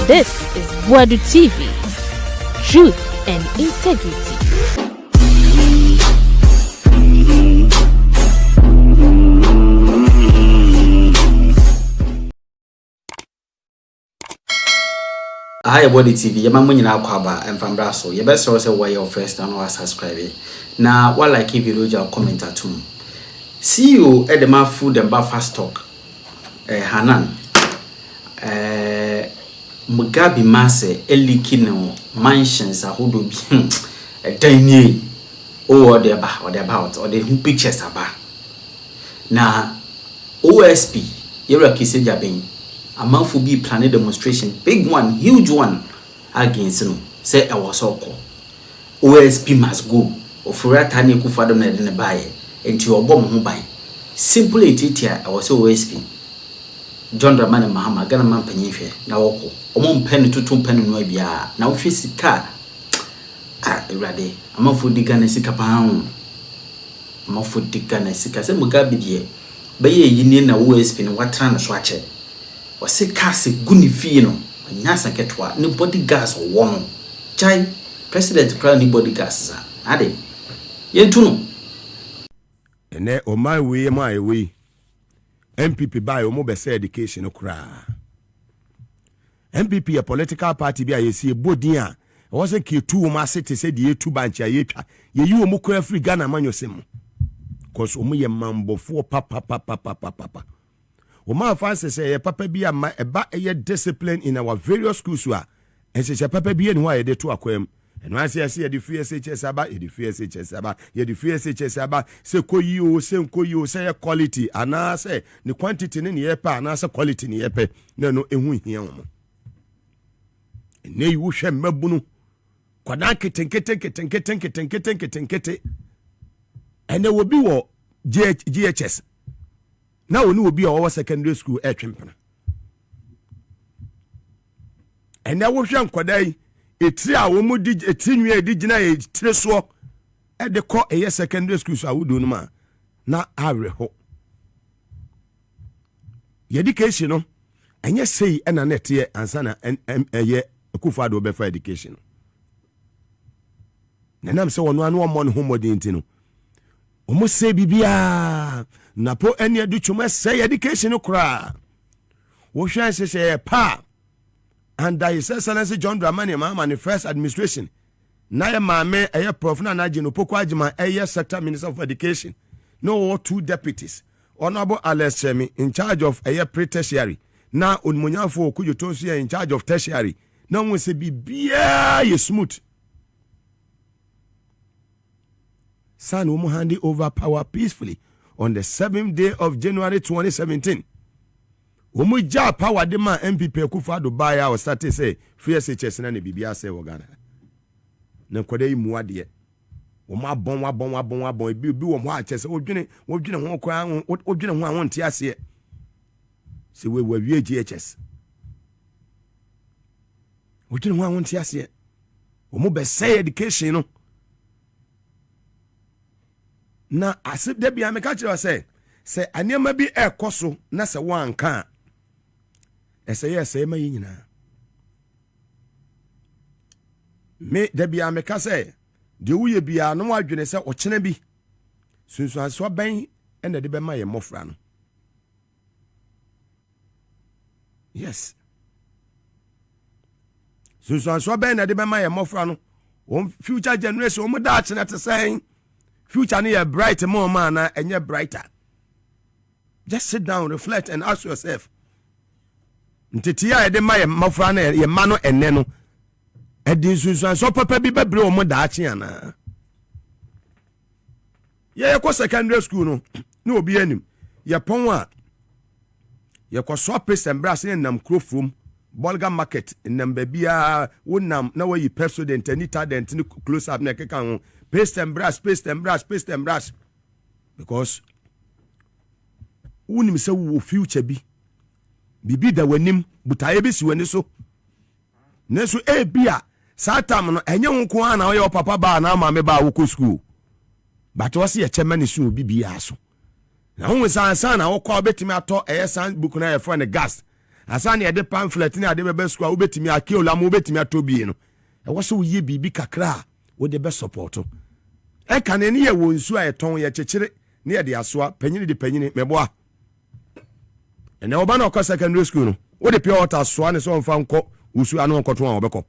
This is Boadu TV. Truth and integrity. Hi, Boadu TV. Your mama nyina akwaba emfambra so. Your best say why your first and or subscribe. Now, what like if you your comment at home. CEO at the man food and buffer stock. Hanan. Mugabe Maase elikino mansions ahodo bi danye or the about or the pictures about. Na OSP yera kiseja ben amanfo bi plan demonstration, big one, huge one against no say I was oko. OSP must go. Ofura tani kufado na de ne baye enti obo mo ban. Simple etitia I was OSP. John Dramani Mahama Ghana man panyife na woko. Omo mpeni tutu mpeni no bia na wohwe sika ewrade amanfo di Ghana sika paa amanfo di Ghana sika se Mugabe die baye yini na OSP no watra na so ache o se kase guni fie no nyasa ketwa ni bodyguards wo chai president crown ni bodyguards za ade yentu no ene o my we my we MPP buy omo be say education kura MPP a political party bi a yesi bodin a wo se ke tu omo asete se de etu banchi a yetwa ye yi omo kura free Ghana manyosem cause omo ye mambofo papa omo afanse say ye papa bi ama eba ye discipline in our various schools wa ense papa bi enu a ye de to akwam enu ase ye de free SHS aba ye de free SHS aba ye de free SHS aba se koyi o se nkoyi o se quality ana se ni quantity ni ye pa ana se quality ni ye pe na no ehu hia omo ne yu hwe mabunu kwadan ketenkete ene wobi wo GHS na woni wobi wo secondary school etwempena ene wo hwe nkwadai etri a wo mu di etinwe edi gina e tire so e de ko eye secondary school so awudo no ma na areho education no enye sei ena nete ansa na eye Akufo-Addo be for education nanam se wono anu omo no homodin ti no omo se bibia na po ene adu twuma say education kura wo hwan se pa and His Excellency John Dramani Mahama the first administration na ye maame eye prof na na gino poko agima eye sector minister of education no two deputies honorable Alex Chemi in charge of eye pre-tertiary na onmunyafo okujotonso in charge of tertiary na won se bibia ye smooth son will hand over power peacefully on the 7th day of January 2017 Omo ja power de ma MPP Akufo-Addo buy our start say free SHS na ne bibia say wo Ghana na kwade yi mu ade omo abon bi wo ho a chese wodwene ho kwa wodwene ho a won te ase se we wie GHS wodwene ho a won te ase omo be say education no na asib de bia me ka kire say anema bi ekoso na se wanka ese ma yinyina me de bia me ka say de wuye bia no wadwene se okene bi sunsuan so ban ena de be ma ye mofra no yes sunsuan so ban na de be ma ye mofra no future generation o da achene te say future no ye bright more man na enye brighter. Just sit down, reflect, and ask yourself. Ntitia ede ma ye mafra na ye ma no enne no. Edi sunsuan so papa bi bebre o mo da achi ana. Ye ko secondary school no. No obi anim. Ye pon a ye ko so paste and brass in nam kro from Bolga market nam bia wonam na we president any talent ni close up na keka ho paste and brass because unim se wo future bi bibi da wanim butaye bi si wani so neso bia satam no enye nko an na wo papa ba na ma me ba wo ko school but wo se ye chemani so bibi aso na ho san na wo kwa betimi ato eye san book na ye for ne gas asane de pamphlet ni ade bebe school obetimi akeola mo obetimi atobie no e wo so ye bibi kakra wo de be support e kan ne ye wo nsu a eton ye chechire ne ye de asoa panyini de panyini meboa ene oba na okọ secondary school no wo de pure water soa ne so mfa nko usu anu nkoto a obekọ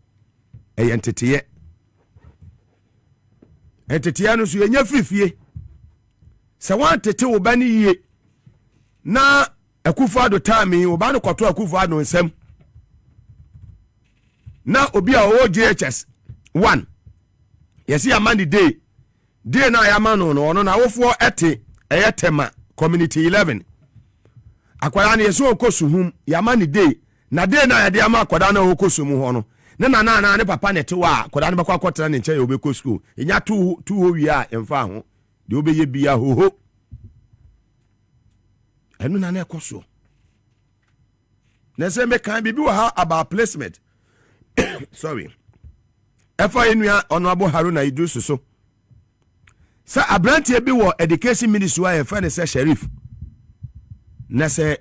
e ye nteteye entete no so yenya frifie se wan tete wo ba ni yie na Akufo-Addo time wo ba no kwato Akufo-Addo nsem na obi a o JHS 1 yesi amani day na ya mano no na wofo ete eyetema community 11 akwara na yeso okosuhum ya mani day na day na ya de ama akwara na okosumu ho no na ne papa ne tewa akwara ne bakwa akwara ne nche ya obeko school enya tu ho wi a emfa ho de obeye bia hoho enu na ekoso na se me kan bibi wa ha about placement sorry efa enua Honorable Haruna Idrisu so sa abrantie bi wo education ministry wa efa ne se sheriff na se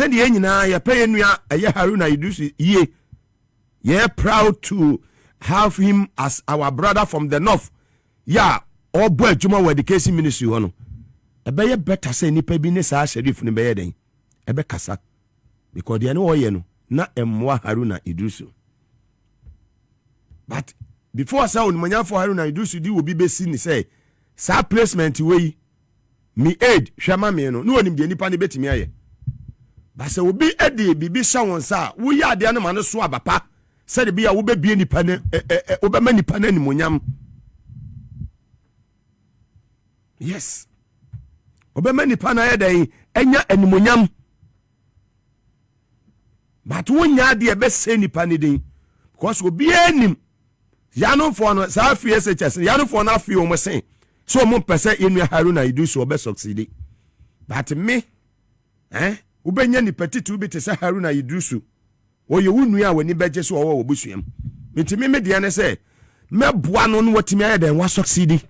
de nyina ya pay enua eye Haruna Idrisu ye proud to have him as our brother from the north all boy adwuma wo education ministry ho no ebe ye better say nipa bi ne sa sheriff ne be ye den ebe kasa because de ne wo ye no na emwa Haruna Idrisu. But before say onimanya for Haruna Idrisu di obi be si ni say sa placement we me aid hwema me no onim de nipa ne betimi aye ba say obi edi bibi sha won sa wo ya de ne ma ne so abapa say de bia wo be bie nipa ne wo be ma nipa ne nimonyam. Yes, obema nipa na yeden enya animonyam but wonya de be se nipa ne den because obi anim yano for no sa afie SHS yano for na afie o mo sen so mo pese enu Haruna Idrisu obe succeed but me ubenya nipa titu bi te se Haruna Idrisu oye wunu a wani beje so owo obusuam mitimi me de ne se meboa no no watimi ayeden wa succeed.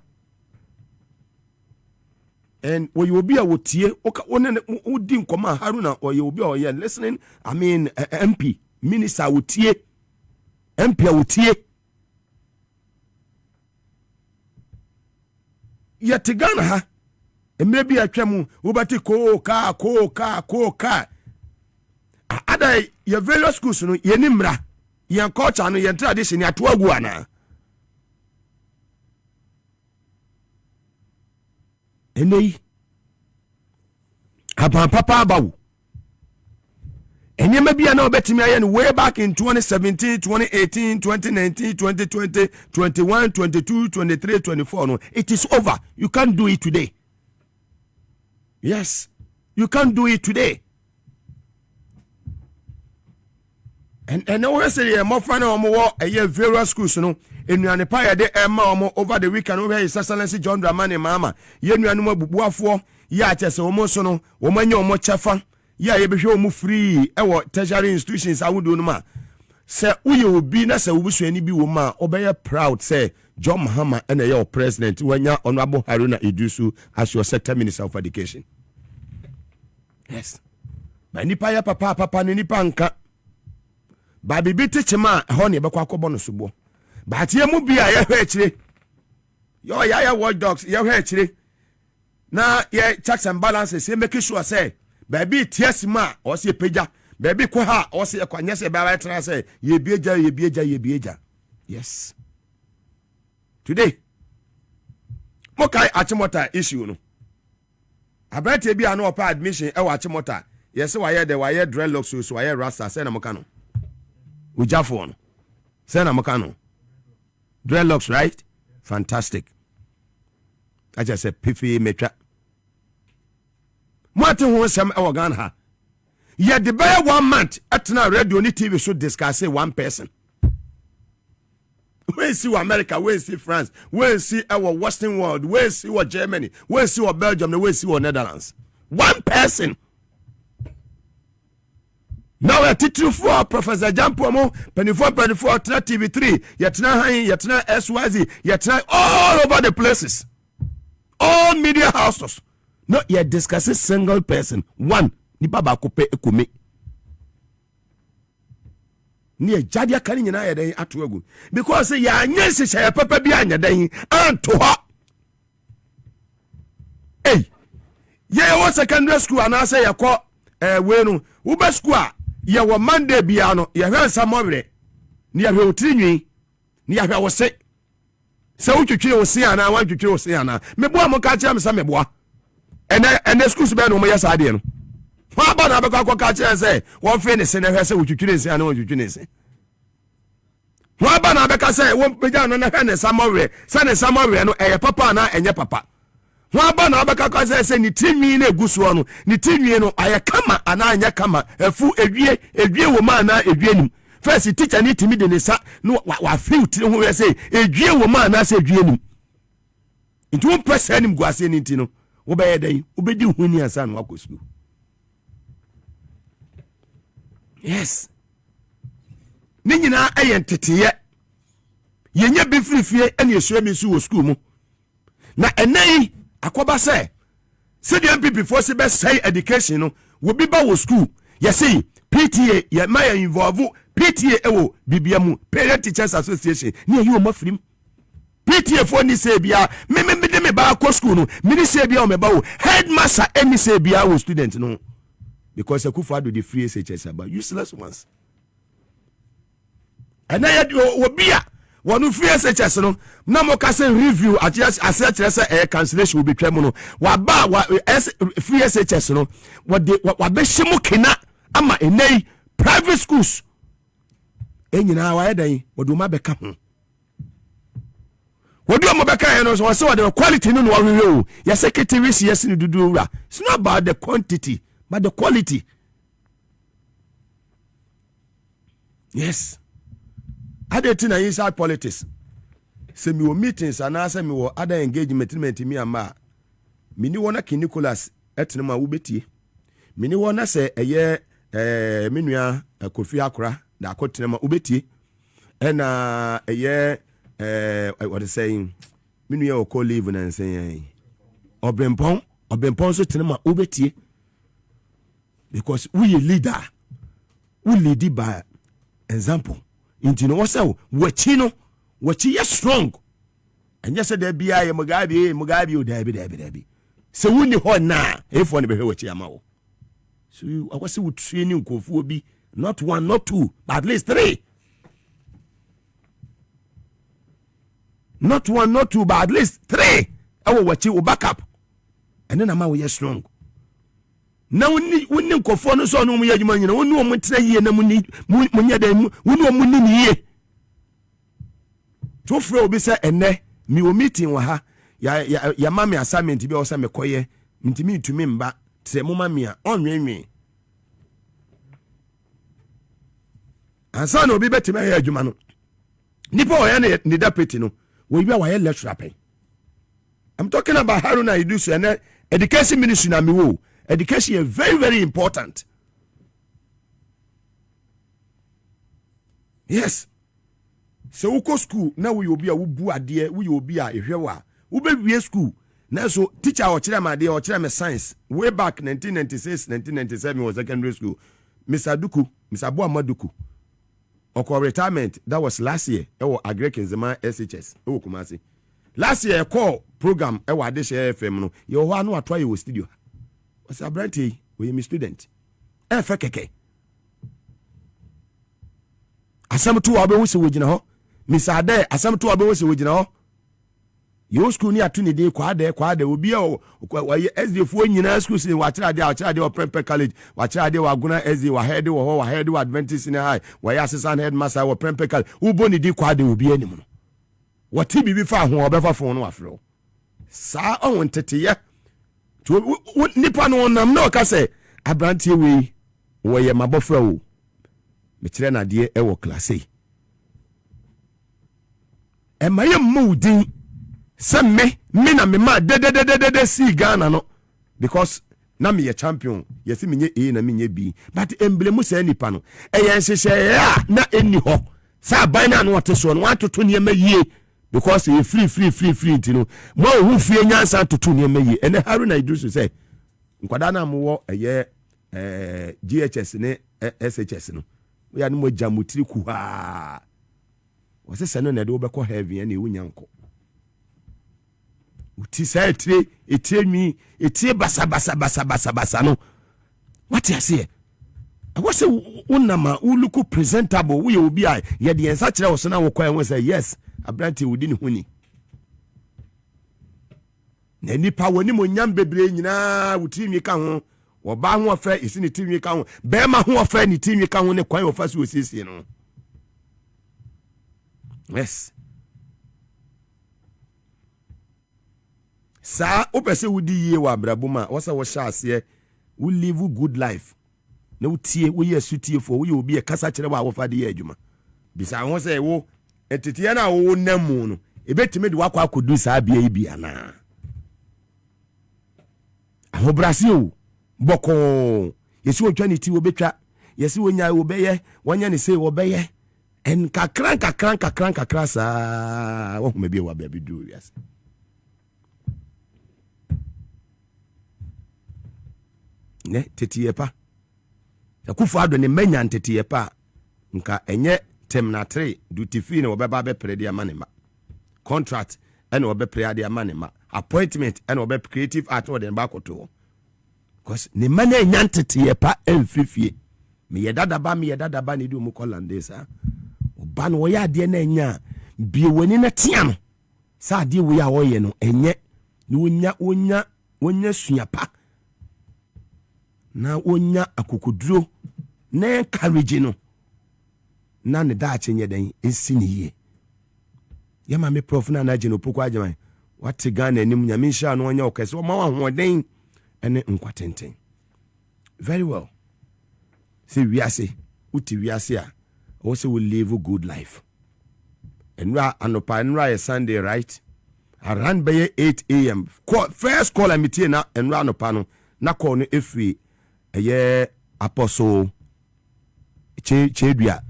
And when you will be a wotie, udi nkoma Haruna, or you will be listening. I mean, MP, Minister wotie, MP wotie. Yatigana ha, and maybe a chemu, ubati ko. Ada your various schools, no, yenimra, yan culture, no, yan tradition, ya tuaguana. Ene aban papa abawu enye mabia na obetimi aye no way back in 2017 2018 2019 2020 21 22 23 24 no it is over. You can't do it today. Yes, you can't do it today. And no say more fun on more a various schools no enuane pa ya de emma omo over the weekend over his excellency John Dramani Mahama ye nuanu mabubuafo ya achese omo so no omanya omo chefa ya ye behwe omo free ewo tertiary institutions awudo no ma se uye obi na se obusuani bi wo ma obeye proud say John Mahama and your president wanya Honorable Haruna Idrisu as your sector minister of education. Yes, ba nipa ya papa ni nipa nka ba bibi tichema ho ne bekwa akobo no sobo ba tie mu bia ye hwe akire yo ya watch dogs ye hwe akire na ye checks and balances ye make sure say baby tiesima o se peja baby ko ha o se kwanya se ba tra say ye bieja. Yes, today mokai achimota issue no abrate bia no opa admission e wa achimota yes wa ye dreadlocks so wa ye rasta say na moka no ujafo no say na moka no dreadlocks, right? Fantastic. I just said piffy metra mwate ho sem e wo Ghana ha ye de be 1 month atena radio ni TV so discuss one person. We see America, we see France, we see our Western world, we see what Germany, we see what Belgium, we see what Netherlands. One person. Now a title for Professor Jampomo, 24 TV3, yetna SYZ, yetna all over the places. All media houses. No, yet discusses single person. One, ni baba kupe ekumi. ne jade aka ne nyina yɛdan ato agu because ya anya hyehyɛ papa bi anya dan anto hɔ ye wo secondary school anase yakɔ we no wo ba school a ye wo Monday bia no ye hwɛ samɔwerɛ ne ye hwɛ otirinwi ne ye hwɛ wo se wo twetwe wo se ana wan twetwe wo se ana meboa mo ka kyerɛ me sa meboa ene schools be no mo yɛ saade no fa ba na be ka ka kyerɛ sɛ wo fe ne se ne hwɛ sɛ wo twetwe se ana wo twetwe ne se wa ba na be ka sɛ wo pagya no na hwɛ ne samɔwerɛ sɛ ne samɔwerɛ no ɛyɛ papa na ɛnyɛ papa wa ba na be ka sɛ ni tinwi na eguso no ni tinwi no ayɛ kama ana anya kama afu edwie wo ma na edwie nim first teacher ni timi de ne sa no wa feel tiri ho sɛ edwie wo ma na sɛ edwie nim nti wo pɛsɛ nim guase ni ti no wo bɛyɛ dan wo bɛdi hu ni ansa no akɔ school yes ni nyina ɛyɛ nteteyɛ yenya bi firifie ɛne esua mi so wɔ school mu na ɛnai akoba say the MPP for se best say education no will be ba wo school you see PTA ye ma involve PTA ewo bibia mu Parent Teachers Association ne yi o mafrim PTA for ni say bia me de me ba ko school no me ni say bia o me ba wo headmaster emi say bia wo student no because Akufo-Addo the free SHS about useless ones and I wo bia one free SHS no na mo ka say review akyerɛ sɛ cancellation will be twam no wa free SHS no what be shimu kina ama enei private schools enyina wa edan wodo ma beka ho wodo mo beka no so say what the quality no wa hwehwe o ya secretary CS ni dudu owura it's not about the quantity but the quality yes adetina inside politics se mi wo meetings ana se mi wo other engagement mi ama mi ni wona ki Nicholas etene ma wo betie mi ni wona se eye menua Kofi Akora da akotene ma wo betie na eye what is saying menua o call leave na say obempon so tene ma wo betie because we a leader we lead by example inti no wose wachi ye strong anya se da bia ye Mugabe o dabi se wuni ho na efo ne behwe wachi ama wo so awase wo training kofu obi not one not two but at least three not one not two but at least three awo wachi wo backup ene na ma wo ye strong na wonni nkofo no so no mu yadwuma nyina wonni o mu tena yie na mu nya da mu wonni o mu ni yie to fro obi se enne mi o meeting wa ha ya mama assignment bi o se mekoye ntimi ntumi mba tre mo mama a onwenwen ansa na obi betima ya adwuma no nipa o ya ne deputy no we bi a wa ya lecturer pen I'm talking about Haruna Idusu and education ministry na mi wo. Education is very, very important. Yes. So we go school now we will be a ubu adie we will be a ehwewa. We be school. Now so teacher or chira science way back 1996 1997 was secondary school. Mr. Duku, Mr. Boadu Oko retirement that was last year. Ewo Agrek Nzema SHS. Ewo Kumasi. Last year call program ewo Adeshe FM no. Ye ho anu atwa ye studio. Wasa branti we mi student. Efe keke. Asam tu wa be wo se wo gina ho. Mr. Ade asam tu wa be wo se wo gina ho. Yo school ni atuni de kwa de obi a SD fo nyina school sin wa kira de o Prempeh College wa kira de wa Guna SD wa head wa Adventist in high wa ya assistant headmaster wa Prempeh College wo boni di kwa de obi anim no wati bibi fa ho obefa fo no afro sa on teteye to nipa no nam na o ka se abrantie we wo ye mabofra wo me kire na de e wo class e maye mudin se me na me ma de si Ghana no because na me ye champion yesi me nye A na me nye B but emblemu se nipa no eye nhyehyɛ a na eni ho sa ban na no wote so no watoto ne ma yie because you free ntino mo hu fie nyansa toto ne ma yie ene Haruna Idris say nkwada na mo wo eye GHS ne SHS no we are no jamutri kuha was a son na do be ko heavy and you nyanko uti say etre mi etre basa no what you say I was say unama uluku presentable we obi a ye de ensa kire wo so na wo kwa we say yes abranti wudi ne huni na nipa woni mo nyam bebre nyina wuti mi ka ho wo ba ho ofa isi ne timi ka ho be ma ho ofa ne timi ka ho ne kwan ofa so osisi no yes sa opese wudi yie wa brabuma wo say wo sha ase we live good life na utie wo yesu tie fo wo ye obi e kasa kire wa wo fa de ye adwuma bisa ho say wo etete na wo namu no ebetime de wakwa akodu sa bia yi bia na aho Brazil boko yesu otwa ne ti wo betwa yesu wonya wo beye wonya ne sei wo beye en kakran sa wo huma bia wa bia bidu yes ne tete pa Akufo Addo ne manya ntete pa nka enye terminal 3 duty free na obeba be prede amanema contract ene obe prede amanema appointment ene obe creative art or den bakoto because ne manya nya ntete pa emfifie me yedadaba ne du mu Hollandesa oba no ya de na nya bie woni na tia no sa de wo ya wo ye no enye ne wonya suapa na wonya akukuduro na encourage no na ne da chenye den ensiniye yama me prof na na jeno poko ajaman wate Ghana anim nyame nsha no onya okese o ma wa hoden ene nkwatenten very well see wiase uti wiase a o se we live a good life enra anopa enra ye Sunday right around by 8 a.m. first call amity na enra anopa no na call no efri eye apostle chedua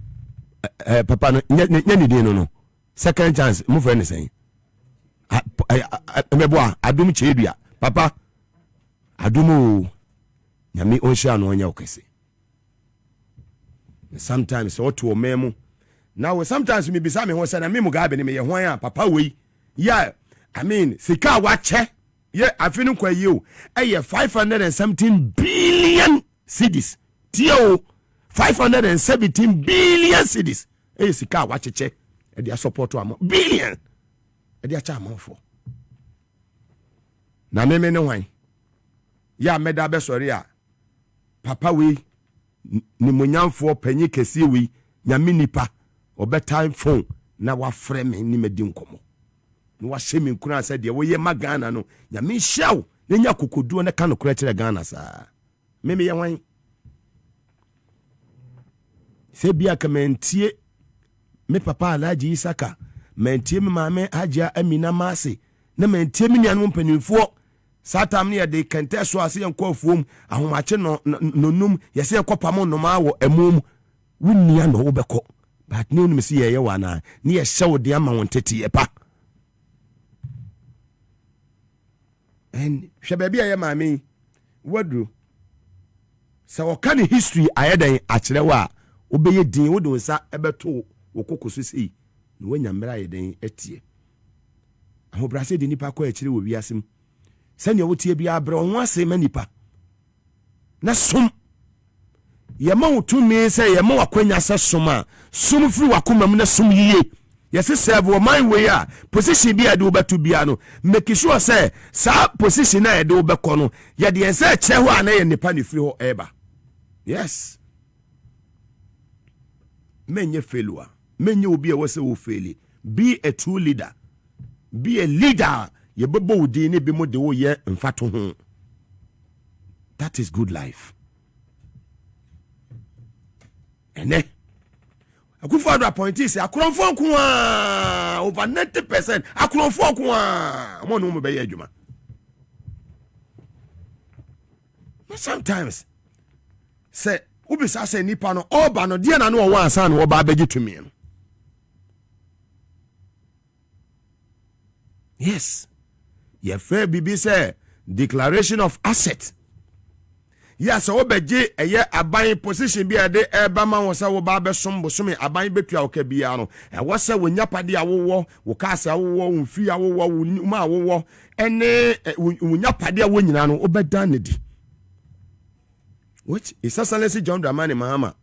papa no nya ni no second chance mu friend say mebo adum chedua papa adumu nyame onsha no nya okese sometimes oto memu now sometimes me bisa me ho say na me Mugabe ne me ye hwan a papa we yeah I mean sika wache yeah afinu kwa you 517 billion cedis tio 517 billion cedis sika wacheche e dia support am billion e dia cha am for na me ne hwan ya meda be sori a papa we ni monyamfo panyi kese we nyame nipa obetime phone na wa frɛ me ni medi nkomo no wa hye me nkura sɛ de wo ye magana no nyame hyaw na nya kokoduo na ka no kora kyerɛ Ghana saa me ye hwan se bia ka mentie me papa Alhaji Isaka mentie me maame Haja Amina Maase na mentie me nuanom mpanimfo satam ne de kente so ase enko afuom ahomache no nonum yese ekopam no ma wo emum wunnia no wo beko but ne onum se ye wana ne ye hye wo de ama won tete epa en hwe ba bia ye maame wadru se wo ka ne history ayedan akere wa obeye din wo do nsa ebeto wo kokoso sei no wanya mra ayedan etie ahobrase de nipa kwa akere wo wiasem sanya wotie bia abre ho ase manipa na som yema wotumi se yema wakwanya se som a som firi wakoma mu na som yiye yesi serve wo man we a position bia de obeto bia no make sure say sa position na de obekọ no ye de ense kire ho ana ye nipa ne firi ho eba yes menye failure menye obi a wose wo faili be a true leader be a leader ye bebo udi ni bi mo de wo ye mfato ho that is good life ene Akufo Addo appointees akronfo nko a over 90% akronfo nko a mo no mo be ye adwuma but sometimes say ubisa say nipa no oba no de na no wo ansa no oba abegi tumi no yes ye fair bibi say declaration of asset yes obeje eye aban position bi ade eba ma wo se wo ba be som bosome aban betua wo ka bia no e wo se wo nyapade awowo wo ka se awowo wo mfi awowo wo ma awowo ene wo nyapade awo nyina no obeda ne di which is Excellency John Dramani Mahama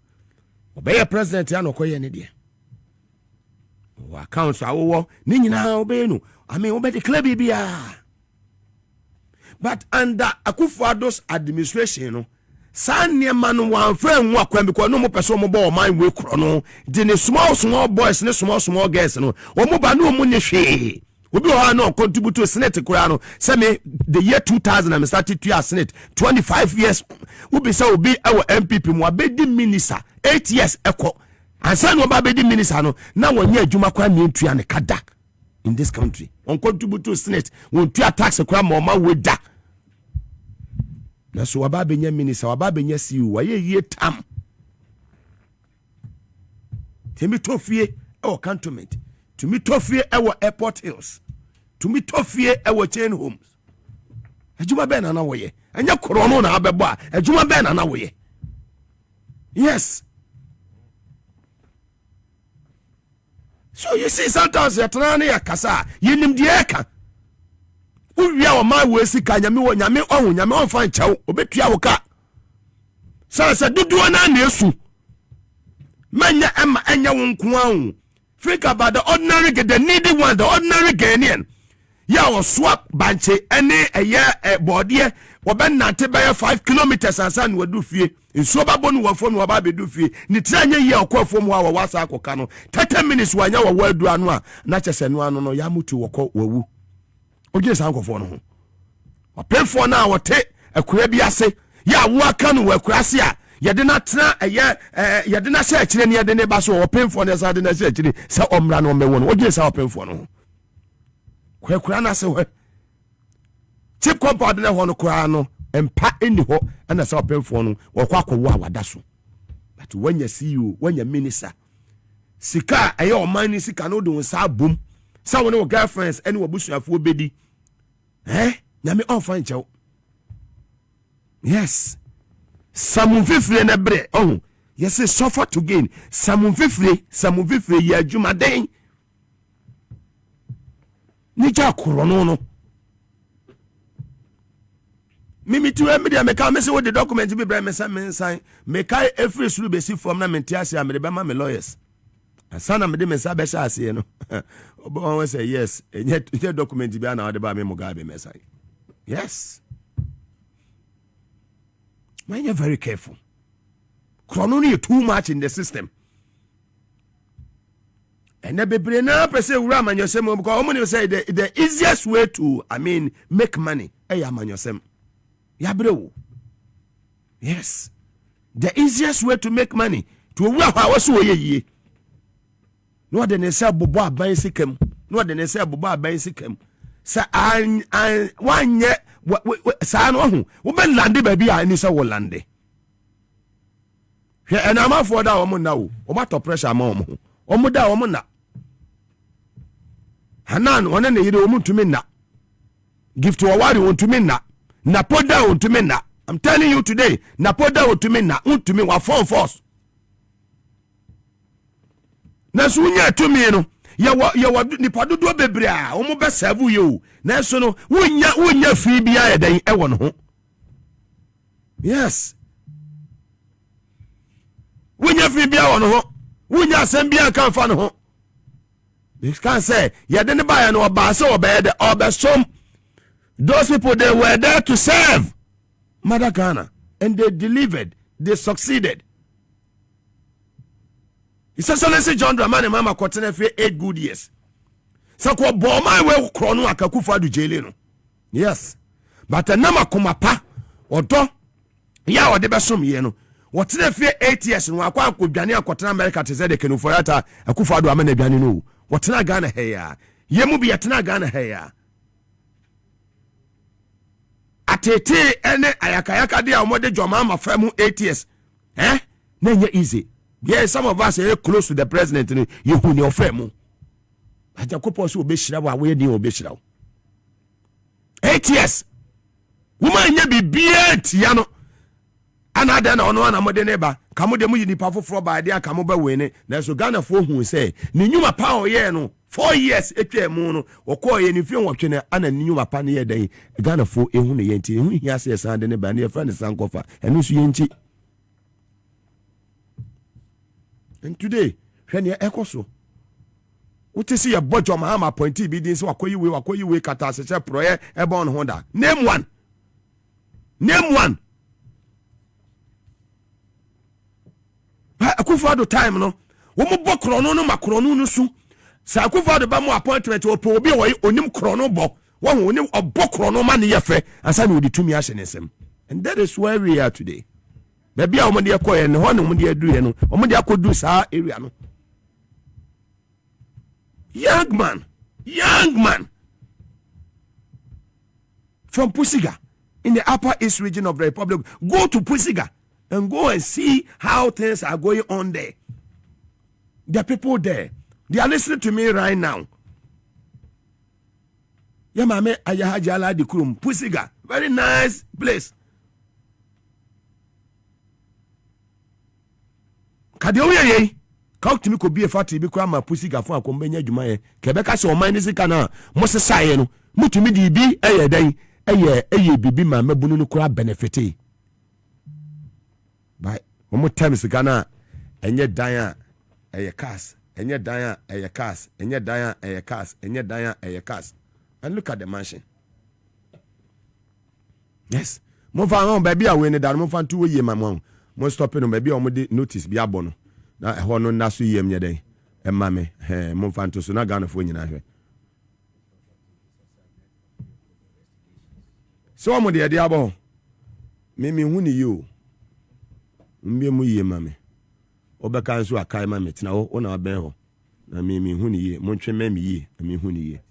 obey president ya no koye ne de wo account awowo ni nyina obey no I mean obey declare bibia. But under Akufo-Addo's administration, no, Sanya manu wan friend wa kwa because no mo person mo bo man we kro no. The small boys ne small girls no. Omo ba no mo ne hwe. Obi o no contribute to Senate kura no. Say me the year 2000 I started to Senate 25 years. Obi say obi our MPP mo abedi minister 8 years eko. Ansa no ba abedi minister no. Na wonye adwuma kwa ne ntua ne kada in this country. On contribute to Senate won tua tax kura mo ma we da. Na so waba benya minister waba benya CEO waye yie tam temi tofie e cantonment tumi tofie e airport hills tumi tofie e chain homes adwuma be na wo ye anya korono na abebo a adwuma be na wo ye. Yes, so you see sometimes you try na yakasa yenim die eka uwia o ma we sika nyame wo nyame ohun nyame on fan chawo obetua wo ka sa dudu na na esu manya ema enya wo nko anwo think about the ordinary the needy one, the ordinary Ghanaian ya o swap banche ene eye bode wo be nante be 5 kilometers ansan wadu fie nso babo no wafo no ba bedu fie ni tranye ye okofo mu wa wasa akoka no 30 minutes wanya wo wadu anu a na chese no anu no ya mutu woko wawu oje san kofo no ho opefo na wote akura bi ase ya wo aka no akura ase a yede na tena yede na sha akire ne yede ne ba so opefo na sa de na sha akire se omra no mewo no oje san opefo no ho akura na se ho chip compound na ho no kura no empa eni ho na sa opefo no wokwa akwo awada so but wanya CEO wanya minister sika aye oman ni sika no do sa bom sa woni wo girlfriends eni wo busuafo bedi nyame on fan chew. Yes, samun fifre na bre oh yes suffer to gain samun fifre ya adwuma den ni ja korono no mimi tu media me ka me se wo the document bi bra me san me kai every suru be si form na mentiase a me be ma me lawyers asana me de me sa be sha ase no obo won say yes enye document bi ana wode ba me Mugabe Maase. Yes, man, you're very careful. Chronology too much in the system. And the baby na pese ura man yosem because omo say the easiest way to make money man yosem. Ya bro. Yes. The easiest way to make money to ura ha waso ye. No de ne say bobo aban sikem. No de ne say bobo aban sikem. Sa wanye sa no hu wo ben lande ba bi a ni sa wo lande hwe enama fo da wo mo na wo o ma to pressure ma wo o mo da wo mo na Hanan wona ne yire wo mutumi na gift wo wari wo ntumi na poda wo ntumi na. I'm telling you today na poda wo ntumi na untumi wa force na sunya tumi no ya nipa dodo bebre a omo be serve you na so no wonya free bia ya den e wono ho. Yes, wonya free bia wono ho wonya asem bia kan fa no ho. You can say ya den ba ya no ba so obey the obesom. Those people, they were there to serve Mother Ghana and they delivered, they succeeded. His Excellency John Dramani Mahama Kotene for 8 good years. So ko bo my we krono Akufo-Addo jail no. Yes. But nama komapa odo ya ode besom ye no. Wotene for 8 years no akwa akodwane akotena America te say de kenufo yata Akufo-Addo amana dwane no. Wotena Ghana he ya. Yemu bi yatena Ghana he ya. Atete ene ayakayaka de amode joma mafamu 8 years. Na ye easy. Yes, some of us are close to the president. You who your friend. I just suppose you be sure we need to be sure. 8 years. Woman, you be beat, Yano. another na ono na mode neba kamo de mu yi nipa foforo ba de aka mo ba wene na so Ghana fo hu say ni nyuma pa oye no 4 years etwa mu no wokọ ye ni fie wotwe na ana ni nyuma pa ne ye dan Ghana fo ehu ne yenti ehu hia se san de ne ba ne ye friend san kofa enu so yenti. And today hwe ne ekoso utisi ya bojo Mahama appointee bi din se wakoyi we kata se che proye ebon honda. Name one. Akufado time no wo mo bo krono no makrono no su sa akufado ba mo appointment opo obi wo onim krono bo wo onim obo krono ma ne yefe asa na odi tumi ahye nsem. And that is where we are today. Baby a mo de koye ne ho ne mo de aduru ye no mo de akodu sa area no. Young man from Pusiga in the Upper East region of the Republic. Go to Pusiga and go and see how things are going on there. The people there, they are listening to me right now. Yamame Ayahajala di Kurum, Pusiga, very nice place. Kadewuye ye, talk to me could be a fatty because my Pusiga for a combine jumaye. Quebec so mine is kana, Moses Sayeno, Mutumi di bi a day, a bibi ma mebunu kura benefit. By one more time is Ghana, and yet Diana a cast, and yet Diana a cast, and yet Diana a cast, and yet Diana a cast. And look at the mansion. Yes, move on, baby. I win it. I'm moving 2 years, my mom. Most stopping on baby. I'm notice be a bono. Now I want no nasu yem yede. And mammy, move on to so not Ghana for you. So I'm the diabo. Mimi huni you. Mbie mu ye mame obeka nso akai mame tina wo na ben ho na me hu ni ye montwe mame ye me hu ni ye.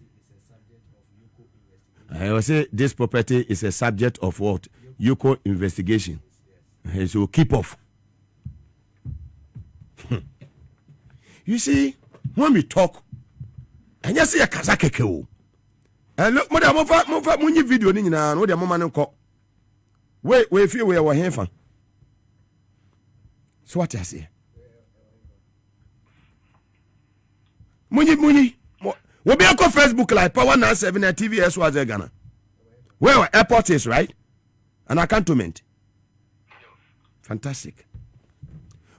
I will say this property is a subject of what Yuko investigation. So keep off. You see, when we talk and you see a kazakeke o and look mo fa munyi video ni nyina no de mama nko we feel we were here fan. So what I say? Munyi. We be on Facebook like Power 97 and TVS was Ghana. Where airport is, right? An cantonment. Fantastic.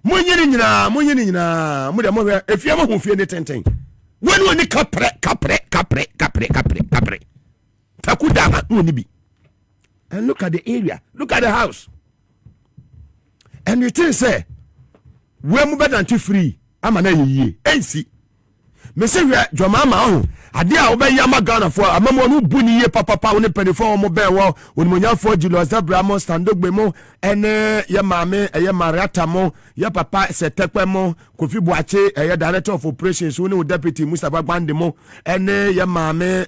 Munyi nyina. If you ever feel anything. When we capre. Takudama unibi. And look at the area. Look at the house. And you think say we mu better than free amana ye ensi me say we jomama ho ade a wo be yama Ghana for amamo no buni ye papa wo ne penifo mo be wo onimonya for Julius Abraham standogbe mo ene ye maame ye Mariata mo ye papa setekwe mo Kofi Boache ye director of operations wo ne deputy Mustafa Gbande mo ene ye maame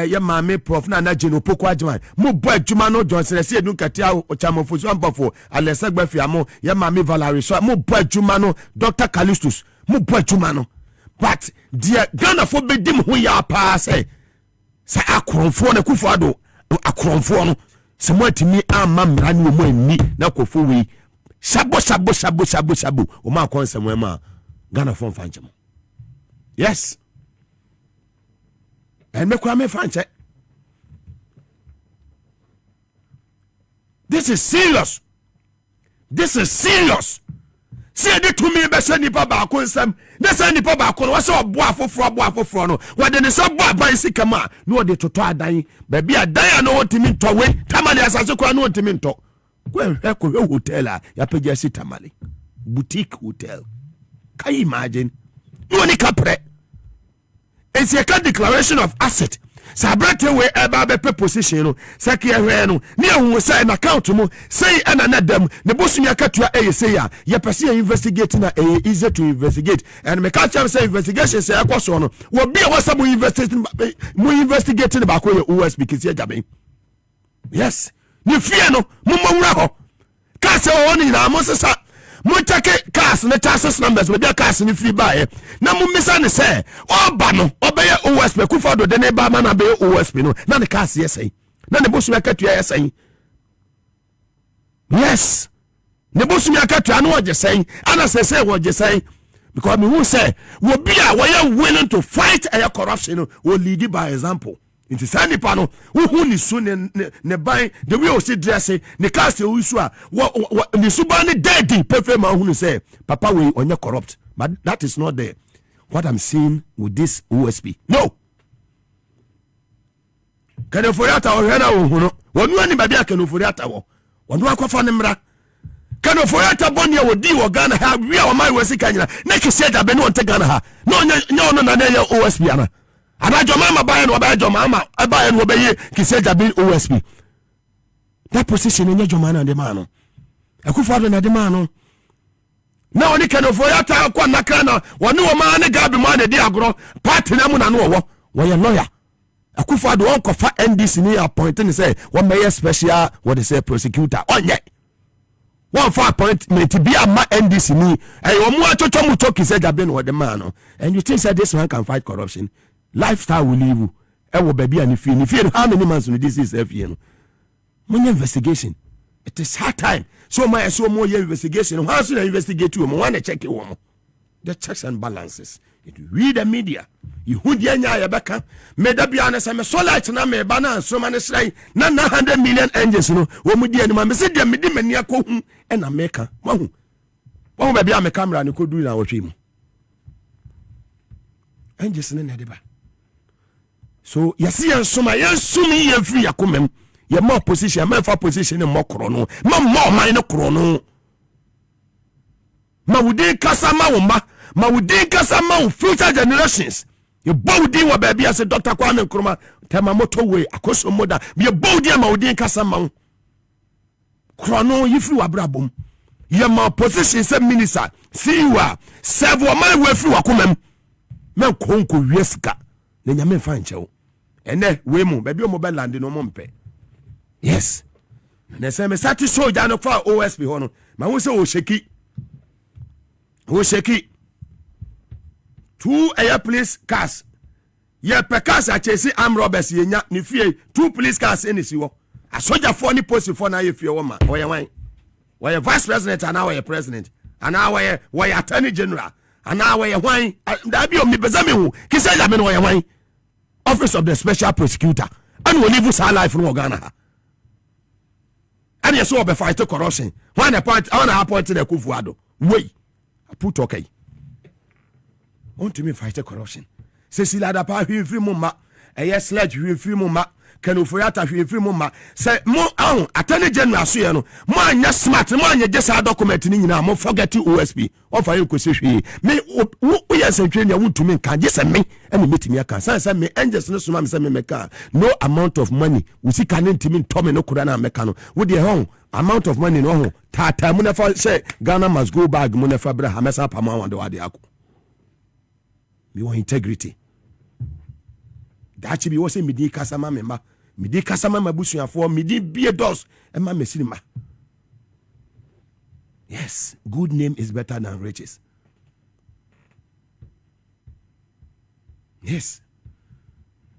ye mame prof na jeno poko adwan mo bo adwuma no Johnson se edun katia ochamofo so ambafo Alessagba fiamo ye mame Valerie so mo bo adwuma no Dr. Callistus mo bo adwuma no but dia Ghana fo bedim ho ya pa say akronfo na Kufuado akronfo no se mo atimi amma mra ne mo anni na kofo wi sabo o ma konsem we ma Ghana fo mfanchemo. Yes. And me kwame fanche. This is serious. Say de to me be say nipa ba ko nsam. Na say nipa ba ko no so obo afoforo no. We de ne so bo aban sika ma no de toto adan. Ba bia adan no wotimi nto we. Tamale asase kwa no wotimi nto. Ko hotel a ya pagya si tamale. Boutique hotel. Can you imagine? You ni kapre. It's a declaration of asset. Sabrate we eba be position no. Saki ehwe no. Ni ehun say na account mo. Say na dem. Ne bosumi akatua say ya. Ye person investigate na easy to investigate. And me catch am say investigation say akoso no. Wo bia wo say mo investigate ba ko ye OS because ye jabe. Yes. Ni fie no mo wura ho. Ka say o ni na mo sesa Montake cars na chassis numbers with their cars in free buy. Na mo misa ne say oba no obeye OSP Kufuado de ne ba ma na be OSP no na the cars yes say. Na ne bosu akatua yes say. Yes. Nebosumi akatu anu oje saying, ana say oje saying, because me who say, we be willing to fight a corruption, will lead by example. It is any panel who ni soon ne buy the way we see dressing, the class you usua, what the subani daddy, perfect man who say, Papa, we on your corrupt. But that is not there. What I'm seeing with this OSP. No. Can you forget our Hena? One anybody can forget our one work of Animra. Can you forget a bonny or D or Ghana have we are my West Canada? Next said I've been on Tagana. No, OSP. And I your mama buy and obey your mama. I buy and obey he said I've been OSP. That position in your man and the man. I could father and the man. Now only can forget our Nakana, one new man, a gab man, a diagro, party Namuna no, why a lawyer. Akufa do onko fa NDC ni appointing say one mayor special what they say prosecutor onye one for appointment be a NDC ni e omu achocho mu talk say gabe no the man and you think that this man can fight corruption lifestyle will leave e wo baby and if how many months no this is FE no money investigation it is hard time so my so more investigation how should I investigate you mo want to check it one the checks and balances. It read the media. You who the anya beka me da bia na se me solite na me ba na so man sray na 100 million angels no wo mu di anima me se dia me di mani akohu e na meka wahu ba bia me camera ne kodu na wotwe mu angels ne na de ba so yesi ensoma yensumi ye free yakomem ye more position me fa position mo kro no ma man ne kro no ma wudi kasa ma wo ma wudi kasa ma future generations ye bawdi wa baby as Dr. Kwame Nkrumah tema moto we akoso moda ye bawdi ma wudi kasa ma krono yifri wa brabom ye ma position se minister siwa serve wa man we free wa komam men konko wiesika na nyame fa nchewo ene we mu baby o mo be land no mo mpe yes na se me sati soldier no fa OSP ho no ma wo se o sheki 2 air police cars ye pe cars a chesi arm robbers ye nya ni fie 2 police cars eni si wo a soldier for ni post for na ye fie wo ma wo ye wan wo ye vice president and now wo ye president and now wo ye attorney general and now wo ye wan da bi o mi bezame hu ki say da me no wo ye wan office of the special prosecutor and we live sa life no Ghana and ye so be fight corruption when the point on appoint the Boadu wey put okay on to me fight corruption Cecilia da pa hwi free mumma yes sledge hwi free mumma kanu foyata hwi free mumma say mo ahun attorney general so ye no mo anya smart mo anya just document ni nyina mo forget OSP o fa yen ko se hwi me wo yes ntwe ne wo tumi kan je se me ene metimi aka san me angels no suma me se me meka no amount of money we see kan ntimi ntome no kura na meka no wo de hon amount of money no ho tata mu na fa say Ghana must go back mu na fa bra hamesa pama wande wade ako me want integrity dachi bi wo say midi kasama memba midi kasama mabusuafo midi bie dos e ma mesirima yes good name is better than riches yes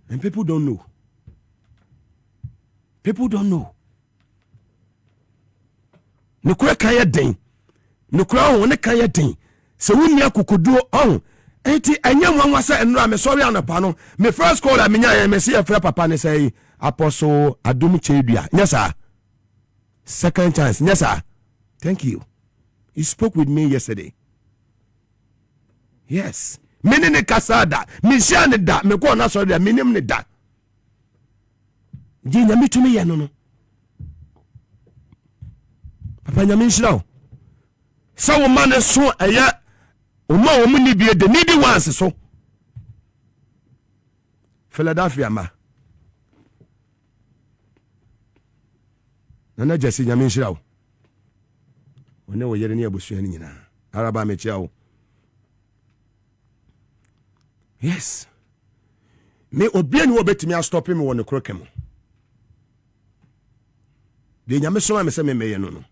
and people don't know nukura kaya den nukura ho ne kaya den se wunni akokoduo on enti anya nwanwa se enra me sorry anapa no me first call a menya me se afra papa ne say apostle adum chedua nyesa second chance nyesa thank you he spoke with me yesterday yes meni ne kasada me sia ne da me ko na sorry da menim ne da je nyame tumi ye no papa nyame nshirawo so wo man so aya o ma wo muni bie the needy ones so Philadelphia ma nana jesi nyame nshirawo one wo yere ne abusua ni nyina araba me chiawo yes me obie ni wo betimi a stop me won krokem de nyame so ma me se me meye no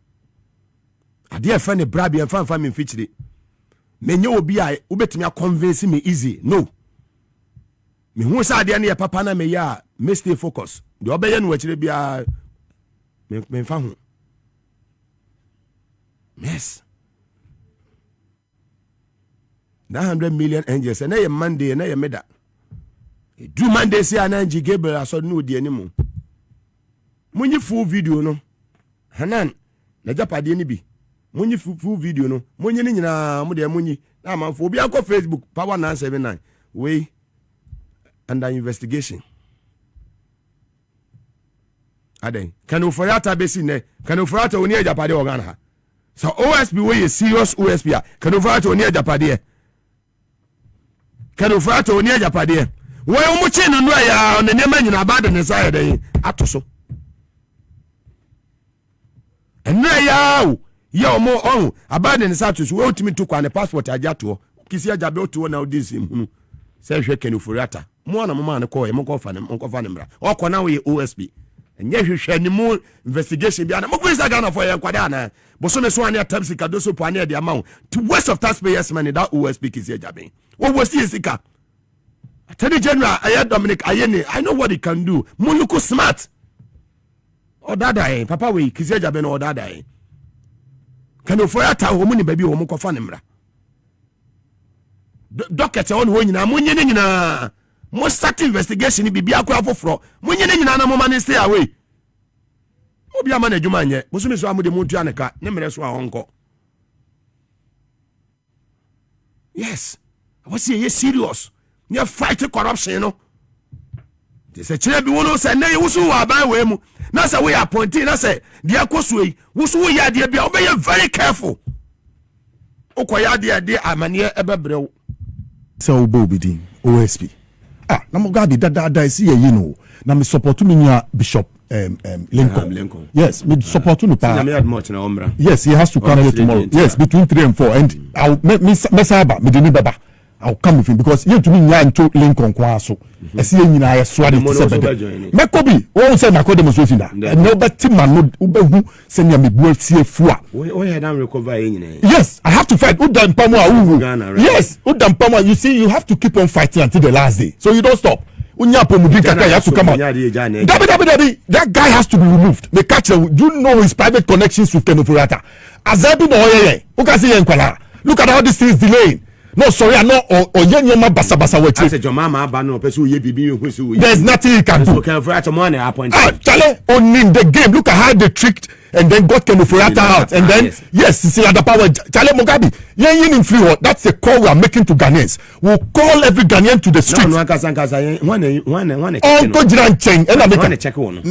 ade e fa ne brabi e fa me mfichiri menye obi a wo betimi a convince me easy no me hu sa ade ne papa na me ya me stay focus de obeye no wachire bia me fa hu Yes. 900 million angels and a Monday and a meda. Do Monday say an Angie Gabriel I saw no the anymore. Munyi full video no. Hanan na japade ni bi. Munyi full video no. Munyi ni nyina mo de munyi. Na man fo bi akọ Facebook power 979. We under investigation. Aden. Can Oforiata be seen there? Can Oforiata oni japade organ ha? So OSP we a serious OSP. Can Oforiata oni japade. Can Oforiata oni japade. We omo che no ya on nema nyina abade ne sa yeden atoso. Enu ya omo on abade ne sa atoso we otimi to kwa ne passport ajato. Kisi ajabe oto na odisi hunu. Se hwe Can Oforiata. Mo na mo ma ne ko e mo ko fa ne mra. Okọ na we OSP. Enye hwehwe ni mu investigation bia na mo kwisa Ghana for ye kwada na bosome so ane atamsi kadoso po ane de amount to waste of taxpayers money that OSP kisi ajabe. What was he sika? Attorney General Aya Dominic Ayene, I know what he can do. Muluku smart. Or dada papa we kisi ajabe no dada Can Oforiata ho mu ni baby ho mu kofa ne mra. Docket on ho nyina mo nyene nyina. Mo start investigation bibi akwa foforo munye ne nyina na mo man stay away obi ama na adwuma nye bosome so amode montu aneka ne mere so ahonko. Yes, I was here serious near fight corruption no they say chire bi wono say na wusu wa ban we mu na say we appointee na say de akoso yi wusu wo ya de bia obey very careful okoya de amane ebebrew so obobidi OSP na Mugabe dada see you know na me support me near Bishop Lincoln. Yes, me support no pa. Yes, he has to come here tomorrow. Yes, between 3 and 4 and I'll mesaba me de baba. I'll come with him because you to me nya into Lincoln kwa so. E see nyina ya so ade se bede. Mekobi, won say makode demonstration da. No beti man no ubehu se nya me bu atie fu a. We had am recover nyina. Yes, I have to fight. Udam pamo a yes, udam pamo. You see you have to keep on fighting until the last day. So you don't stop. Unya pomudi kaka you have to come out. That guy has to be removed. The catcher, you know his private connections with Can Oforiata. Azabi no oyeye. Ukasi yenkwala. Look at how this thing is delaying. No, sorry, I know. Or basa wechi. I said, your mama abano pesu ye bibi who. There's nothing he can do. Can Oforiata money appointed. Chale, only in the game. Look at how they tricked and then got Can Oforiata out. And then yes, see the power. Chale Mugabe, yen in free. That's a call we are making to Ghanaians. We'll call every Ghanaian to the street. One. Uncle Jiran Cheng. And I'm going check one.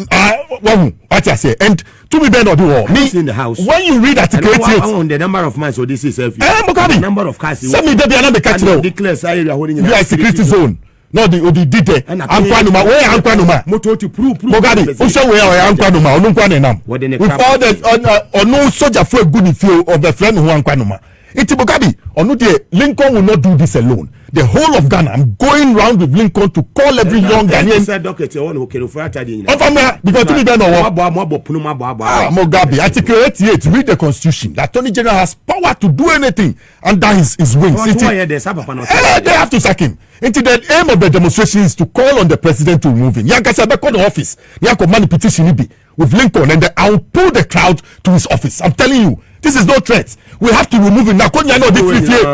What I say. And to me, Ben or do all. Me in the house. When you read Article 88, on the number of months, so this is Mugabe. Number of cars. Send me the other catch now. Declares area holding you are security zone. No, the dite. Ankwanuma, where Ankwanuma? Moto to prove. Mugabe, Usha where Ankwanuma, Onunkwanenam. With all the on no soldier for a good feel of the friend who Ankwanuma. It's Mugabe. Lincoln will not do this alone. The whole of Ghana, I'm going round with Lincoln to call every young Ghanaian. Because to me, then Mugabe, Article 88, read the Constitution. The Attorney General has power to do anything under his wings. They have to sack him. Into the aim of the demonstration is to call on the president to remove him. Yankasa call the office. Yanko money petition with Lincoln, and I'll pull the crowd to his office. I'm telling you. This is no threat. We have to remove him. Nakonya no the free fear.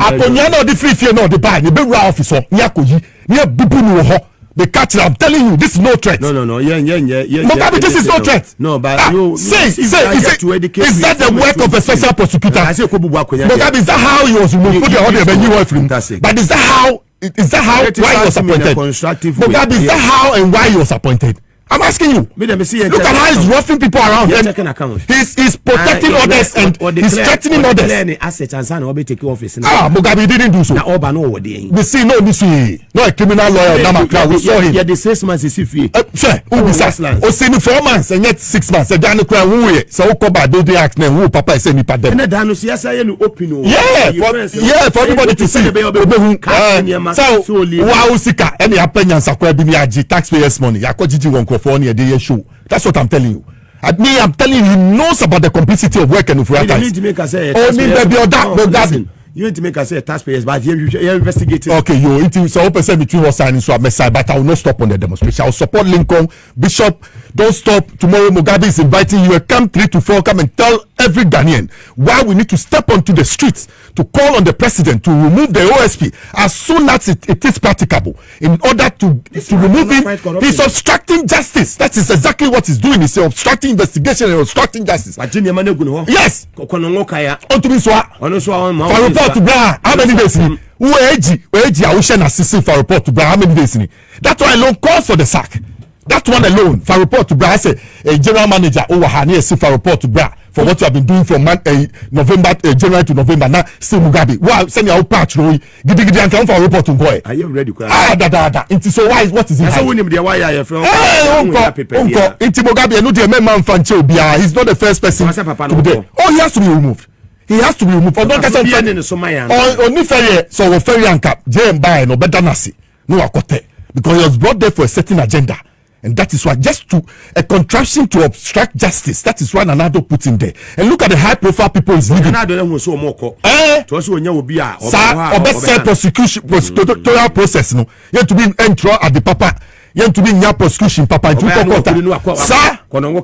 Akonya no the free fear no the buy. The be raw officer. Niakoyi. Nia bubu no ho. The catch. I'm telling you, this is no threat. No. Yeah. Mugabe, this is no threat. No, but say. Is that the work of a special prosecutor? Mugabe, is that how he was removed? Put the order when you were from. But is that how? Why he was appointed? Mugabe, is that how and why he was appointed? I'm asking you. Look at how he's roughing people around. He's protecting others and he's threatening others. Mugabe didn't do so. We see no a criminal lawyer. We saw him. Yeah, the 6 months is if he. Sir, who is that? O say 4 months and yet 6 months. The Ghana crowd who we so come back do the act now. Who Papa is saying pardon. And the Ghana see say you open. Yeah, for everybody to see. So wow sika any apenya sakwa bi ni taxpayers money. Yakojiji wonko for near the show. That's what I'm telling you. I'm telling you, he knows about the complicity of work and Oforiata. Only baby or that Mugabe. You want to make us say taxpayers, but you're investigating. Okay, yo, it is so percent between us and so Messiah, but I will not stop on the demonstration. I will support Lincoln. Bishop, don't stop. Tomorrow Mugabe is inviting you. Come 3 to 4. Come and tell every Ghanaian why we need to step onto the streets to call on the president to remove the OSP as soon as it is practicable. In order to remove him, he's obstructing justice. That is exactly what he's doing. He's obstructing investigation and obstructing justice. Yes. For report to Bra, how many days? Whereji, I wish an assistant for report to Bra, how many days? That one alone calls for the sack. That one alone for report to Bra, I say a general manager over Hani for report to Bra for what you have been doing from November, January to November. Now, still Mugabe. Wow, send your patch, Roy. Giddy and come for a report to boy. Are you ready? So why? What is it? So when you why are you from? It's Mugabe, no the man from Chobia. He's not the first person to be. Oh, he has to be removed. He has to be removed. Only ferry, so ferry and cap, J buy no better nasi, no akote, because he was brought there for a certain agenda, and that is why just to a contraption to obstruct justice. That is why Nanado put in there. And look at the high-profile people he's leading. Prosecutorial process, no. You have to be entro at the papa. You have to be in your prosecution, papa. Sir, no,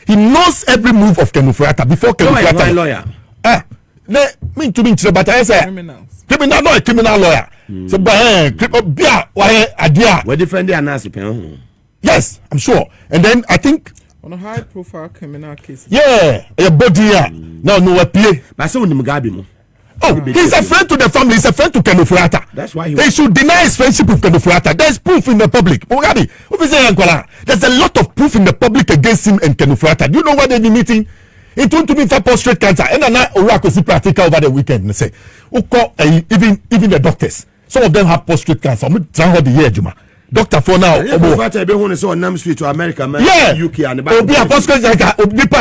he knows every move of Kenufurata before Kenufurata. Lawyer. Me to be but I say criminal, not a criminal lawyer. So, we're defending an answer. Yes, I'm sure. And then I think on a high profile criminal case. Yeah, a body here. No, play. But so Mugabe. Oh, he's a friend to the family. He's a friend to Kenufurata. That's why they should deny his friendship with Kenufurata. There's proof in the public. Mugabe, there's a lot of proof in the public against him and Kenufurata. Do you know why they've been meeting? It won't to be for prostate cancer. And I see practical over the weekend. They say, even the doctors. Some of them have prostate cancer. I'm trying the year, Juma. Doctor for now. On Street to America, yeah. UK and the prostate cancer.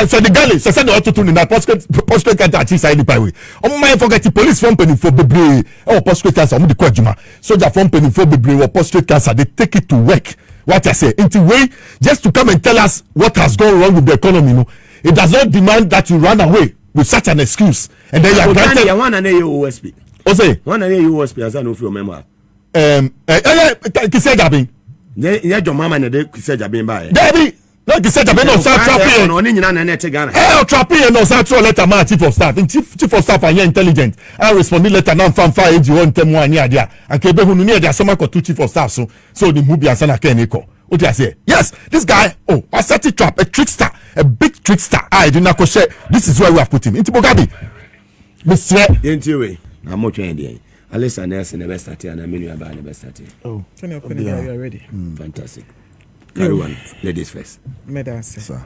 So the Ghanaians, so the auto in that prostate cancer. Side by way. My forget the police from penny for baby or prostate cancer. I'm the Juma. Soldier from penny for baby or prostate cancer. They take it to work. What I say, into way just to come and tell us what has gone wrong with the economy. No, it does not demand that you run away with such an excuse. And then you are granted. One and a USP. Ose. One and a USP as I know if you remember. Kise Jabin. Yeah, your mama and the Kise Jabin by. Debbie, no Kise Jabin no start trapping. On in and Ghana. Hey, trapping no start letter man chief of staff. Chief of staff and you intelligent. I responded letter now from 5 you want them 1 year there. And Kebe who near there some two chief of staff so the movie and sana Keniko. What do I say? Yes, this guy, a set it trap, a trickster, a big trickster. I do not share. This is where we have put him. Into Mugabe. Mr. Into way. I'm not trying to. Unless I'm in the best at and I'm in the best at it. Oh, can you finish? Are you ready? Fantastic. Everyone, ladies first. Medase. Sir.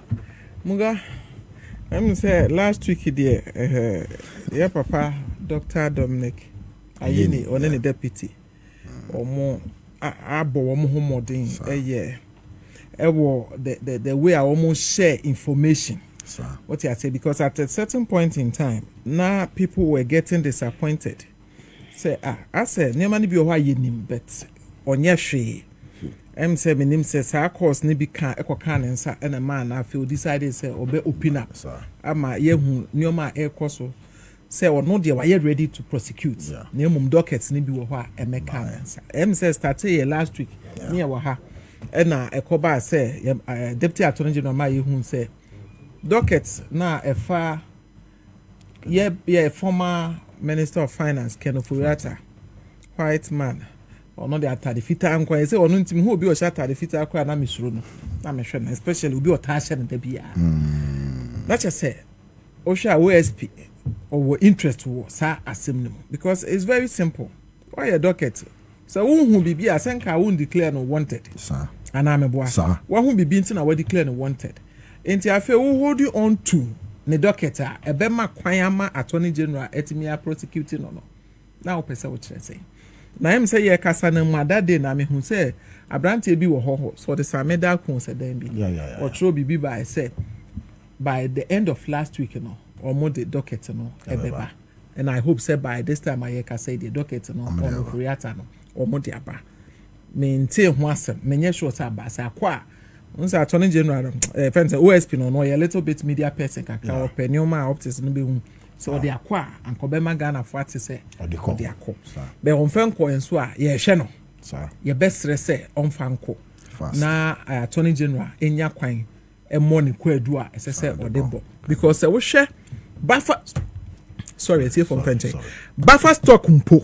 Muga, I'm say last week there, yeah, Papa, Dr. Dominic, Ayini, or any deputy, or more. I bought one more thing a year. The way I almost share information. Sir. What I say, because at a certain point in time, now people were getting disappointed. Say, I said, no man be why you name, but on your she. Say, my name says, I course, Nibi can echo can and a man I feel decided, say, obey open up. I'm a year who near my air course. Say, or no, dear, why you ready to prosecute? Name dockets, Nibi wa a mechanic. Says, started last week near Waha. And a coba say, Deputy Attorney General, my who say, dockets now a far, yeah, former Minister of Finance, Kenufurata, white man, or not the Atadifita and Quay, say, or no team who be a shot at the Fita, and I'm sure, especially will be a Tasha and the Bia. That's just say, Osha OSP or interest was assembly because it's very simple. Why a docket? So, who be a Sanka won't declare no wanted, sir, and I'm a boy, sir. One who be beaten away declare no wanted. Ain't I feel who hold you on to? Ne doctor a bema kwayama attorney general etimia prosecuting no na opese wo kire say na em say ye kasa na madade na me hu say abrante bi wo ho so the sameda kun say dem bi o tro bibi by say by the end of last week no omo the docket no ebeba and I hope say by this time I kasa the docket no on creator no omo de aba me ntie ho asem menye sure say aba say akwa Once Attorney General, friends, OSP no a little bit media person kakra or penoma optics no be so they acquire and Kobema Ghana for to say or the call. But on Franco and so yeah, channel. Your best say on Franco. Na Attorney General in your coin and money quadua as I said or the because I will share buffer. Sorry, it's here from French. Buffer stock umpo.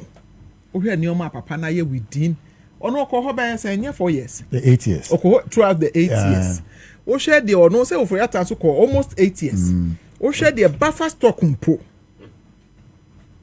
We had new map papa na ye within. Ono ko ho ben say 4 years. The 8 years. Oko throughout the 8 years. We share the ono say for your so almost 8 years. We share the buffer stock umpo.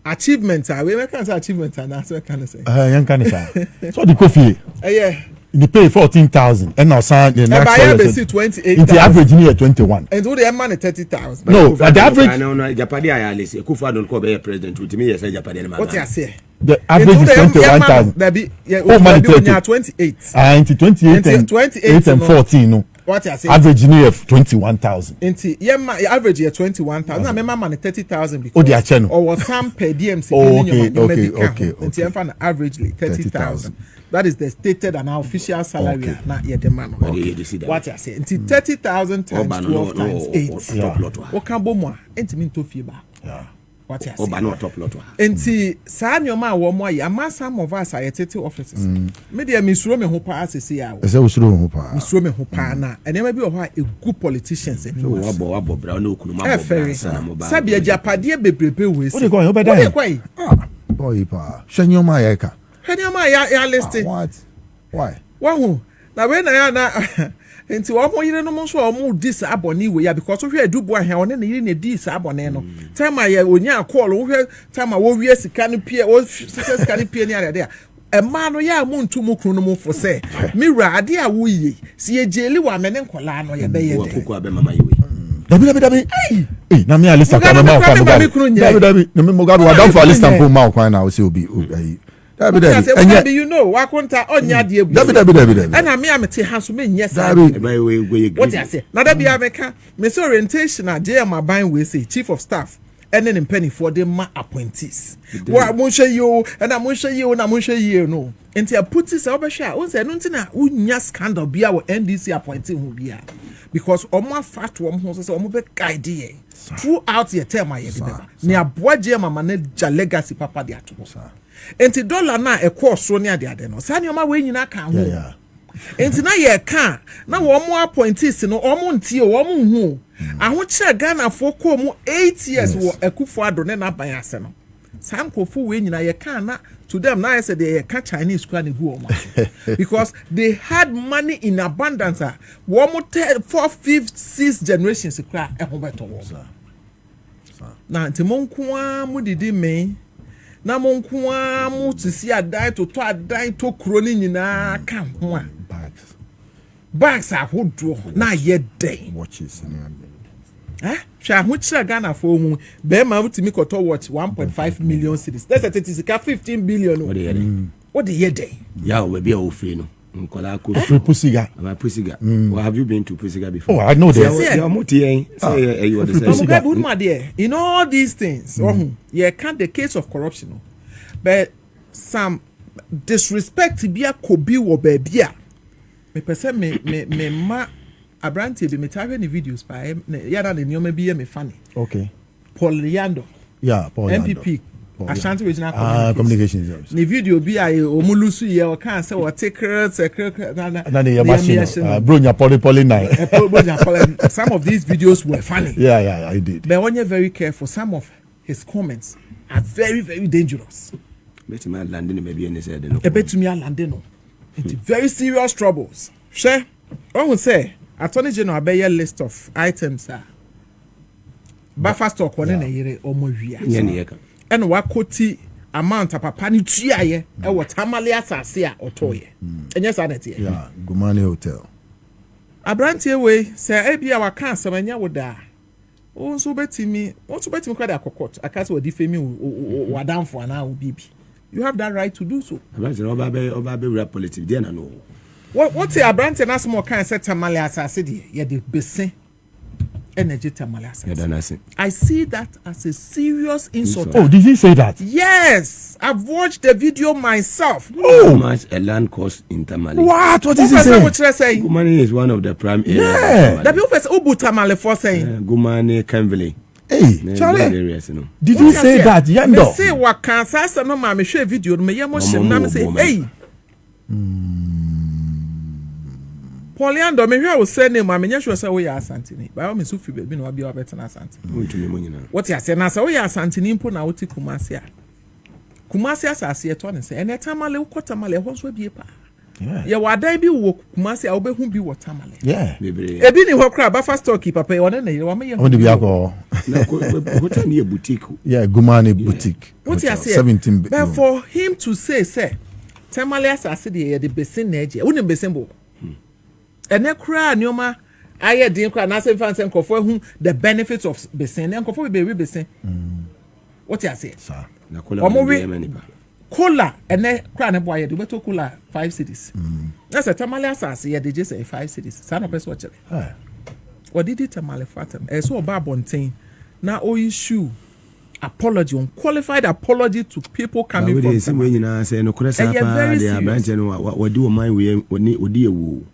Achievement, we can say achievement and that's what can I say. Yan can say. So the coffee. Yeah. They pay 14,000 and now sign the next year. They 28,000. It's the average near 21. And do the money 30,000. No, but the average. No, Japadi I listen. Kufa don't call be president. With me, yes, Japadi. What you say? The average is 21,000. That be oh, money 28. Into 28 and 14. No. What you say? Average near 21,000. Into average year 21,000. I remember money 30,000 because. Oh, they are channel. Or was some per DM. Okay. Into averagely 30,000. That is the stated and official salary. Not yet the man. What you say? Into 30,000 times 12 times 8. What can bomwa? Into mean to fever. What you say? Oh, but not top lot. Into Sanyoma one more. Ama some of us are at offices. Maybe Miss Rome who pass a say out. Miss Rome who pana. And there may be a good politicians. Very. Sabia Japadia be with. What are you going over there? Boy, pa. Shanyoma yaka. Shanyoma ya listed. What? Why? Wow. Now when I na nti omo yire no so omo dis abone we ya because we do boy here on na yire na dis abone no time ya onya call we time wo wie sika no pie wo sika no pie ni ade there e ma no ya mu ntu mu kru no mu fo say me wrade a wo yi si ejeli wa me ne nkola no ye be ye de ko abe mama yiwe dabi na me alisa ka ma kwa dabi na me Mugabe wa down for alisa ko ma kwa na o se obi Dabi, you know, wa konta onya de ebu. Dabi. And me am te haso me nyesa. What I say? Na dabi ameka, me say orientation a dey am ban we say chief of staff. And then penny for them ma appointees. Wa mo hwe you, and I mo hwe you no. Enti a put this over share. O say no ntina unya scandal bia wo NDC appointee hu bia. Because omo fat wo ho say omo be guide ye. Throughout your term I remember. Ni aboaje mama na legacy papa dey ato. Enti dollar na e course so ne ade no sa ne oma we nyina kan ho enti na ye kan na wo mo appointees no omo ntie wo mo hu aho kire Ghana fo ko mu 8 years wo akufo ado ne na ban ase no sam kofu we nyina ye kan na to them na say they can Chinese kwa ne hu omo because they had money in abundance wo mo 4th 5th 6th generations kwa e ho beto wo na enti mo nko mu didi me na mo nko a mo tisi adan to adan to kuro ni nyina ka ho a bags ahodo na ye den watches hwa ho kira Ghana fo mu be ma utimi koto watch 1.5 million cedis that's it is 15 billion what the ye den ya we be o free no nkola ko Pusiga well, have you been to Pusiga before? Oh, I know that. In all these things you can't the case of corruption but some disrespect to be a kobi wo baby me pese me ma abrante be me tare ni videos pa ya na ni o me be me funny okay Poliando MPP Ashanti Regional Communications ni video bi a omulusu ye o kan say o take na the machine bronya poly 9 some of these videos were funny yeah I did but when you're very careful some of his comments are very very dangerous betumi landing maybe any said no betumi landing no it's very serious troubles share who say Attorney General be your list of items buffer stock one na yire omowia and wakoti amount papa ni tuaye e wotamale asase a otoye enye sanete yeah Gumani Hotel abrantie we say e bia waka asamanya woda o so betimi kwada akokot akase wodi femi wadamfo ana obibi you have that right to do so abrantie oba be rap politics dey na no what abrantie na small kan say tamale asase de ye de bese energy Tamale Asase. Yeah, then I see. I see that as a serious insult. Oh, did he say that? Yes, I've watched the video myself. How much a land cost in Tamale? What is he saying? Gumani is one of the prime areas. Yeah. The people say Ubu Tamale for saying. Gumani, Canville. Hey, Charlie. Areas, you know. Did he say that? Me Yando. say what can say no ma me share video me yemo shim na me say hey. Poliando me hwe wo say name ma me nya sure say we ya Asantini. Ba me so fi be no bia obeta na Asantini. What you say na say we ya Asantini mpo na woti Kumasi a. Kumasi asase eto ne say ene Tamale wo Tamale ho so bie pa. Yeah. Ya wadan bi wo Kumasi a wo be hu bi wo Tamale. Yeah. Ebi ni ho kra ba fast stock papa e wona ne wa me ye. On the biako. Na hotel ni boutique. Yeah, Gumani boutique. What you say? 17. But for him to say Tamale asase de the besin na eje. Wo ne besin bo. Ene kra nioma aye din kra na say fan say nkofo hu the benefits of besin. Nkofo be besin. What you say? Sir. Na kola. Cola ene kra ne boy de beto cola 5 cities. Na say Tamale asase ye de je say 5 cities. Sa no person watch it. What did it Tamale fatem? E so oba bonten na o issue apology, unqualified apology to people coming from Tamale. We say no kresa pa de abranche no wa di o man we odi ewu.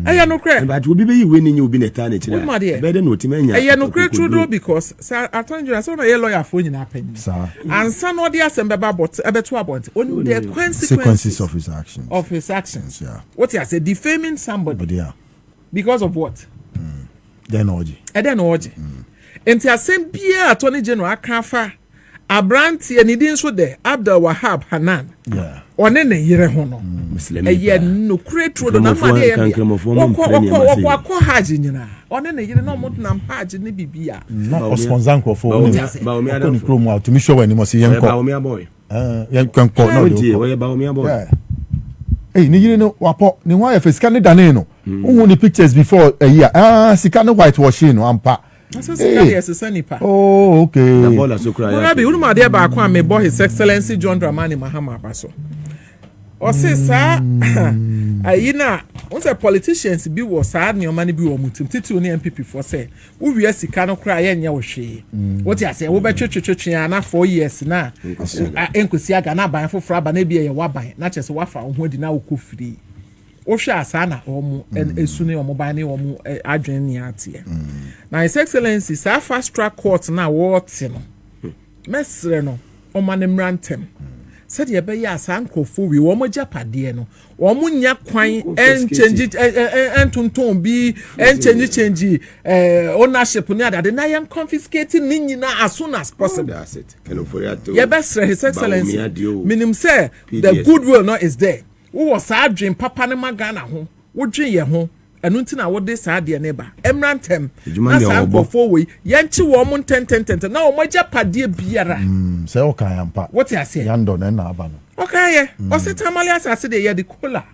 Aya no kre. But we be winning you be na tane chira. Better no timanya. Aya no kre true because sir attorney general so na ye lawyer for nyina pen. Sir. And son no dey asembeba but ebeto about on the consequences of his actions. Of his actions. Yeah. What you say defaming somebody. But yeah. Because of what? Then oji. Then oji. Enti asem bia attorney general akafa Abranti and idin so there Abdul Wahab Hanan. Yeah. One ne yire ho no. Eye no create do na ma de ye. Ko haji nyina. One ne yire no mo na haji ne bibia. Na sponsor nkofo. Ba omi adam. Ko promo to me show when mo se yenko. Ba omi boy. Yen kan ko no do. We ba omi boy. Hey, ni yire no wapo ni wa ye fe sika ne dane no. Who the pictures before a year. Sika no whitewashing no ampa. Oh, okay. Mugabe, unu ma de ba kwa me boy His Excellency John Dramani Mahama abaso. O say sa ayina, on say politicians bi wo sa ne o mani bi wo mutim titi oni MPP for say, wo wi asika no kra ye nya wo hwe. What you say, wo be twetwetwe na 4 years na enkosi aga na ban foforo aba na bi ye waban, na chese wafa wo ho di na wo kofiri. Osha asana omu esune omu bani omu adwen ni atie. Na His Excellency sa fast track court na wote no. Mesre no omane mrantem. Said ye be ya san krofo wi omu japade no. Omu nya kwan entonton bi change ownership ni adade na yen confiscating ni nyina as soon as possible. That's it. Ye besre His Excellency. Minim say the goodwill no is there. Wo was adwen papa ne magana ho wo dwen ye ho enu ntina wo de saa de ne ba emrantem na saa gbofo we yenchi wo mo ntententente na wo magya pade biara say o kan ampa what you say yando na aba no okay o se Tamale asase de ye de kola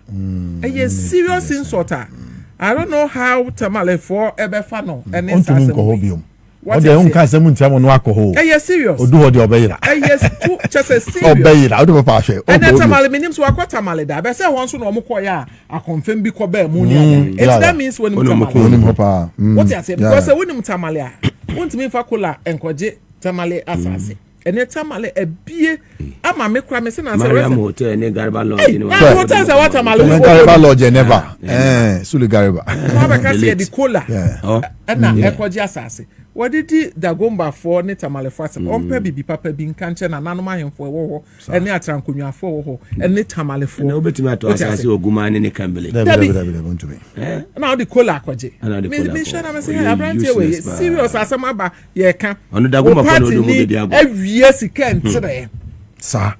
a serious insult. I don't know how Tamale for ebefa no ene sase what they don't can say muntia no alcohol serious odu ho de obeyira yes too just a serious obeyira odu papa hwe and Tamale minim so akwa Tamale da be say won so no omko ya akonfem bi ko ba mu ni that means when Tamale what you say because when Tamale a won't me fa kola enkoje Tamale asase ene Tamale ebie ama me kra me se na say Mariam hotel ne Garba lodge ni hotel say what Tamale Garba lodge never Sulu Garba na ba ka say the kola na enkoje asase. What did the Gomba for ne Tamale fast on pe bibi papa bi nkanche na nanoma hemfo wo ho ene atrankonwa fo wo ho ene Tamale fo na obetimi ato asase ogumane ne kambele want me na the kola akwaje me sure na me say abrantie we serious asema ba ye ka ono da Gomba fo no do mo be dia go awie sika ntere sa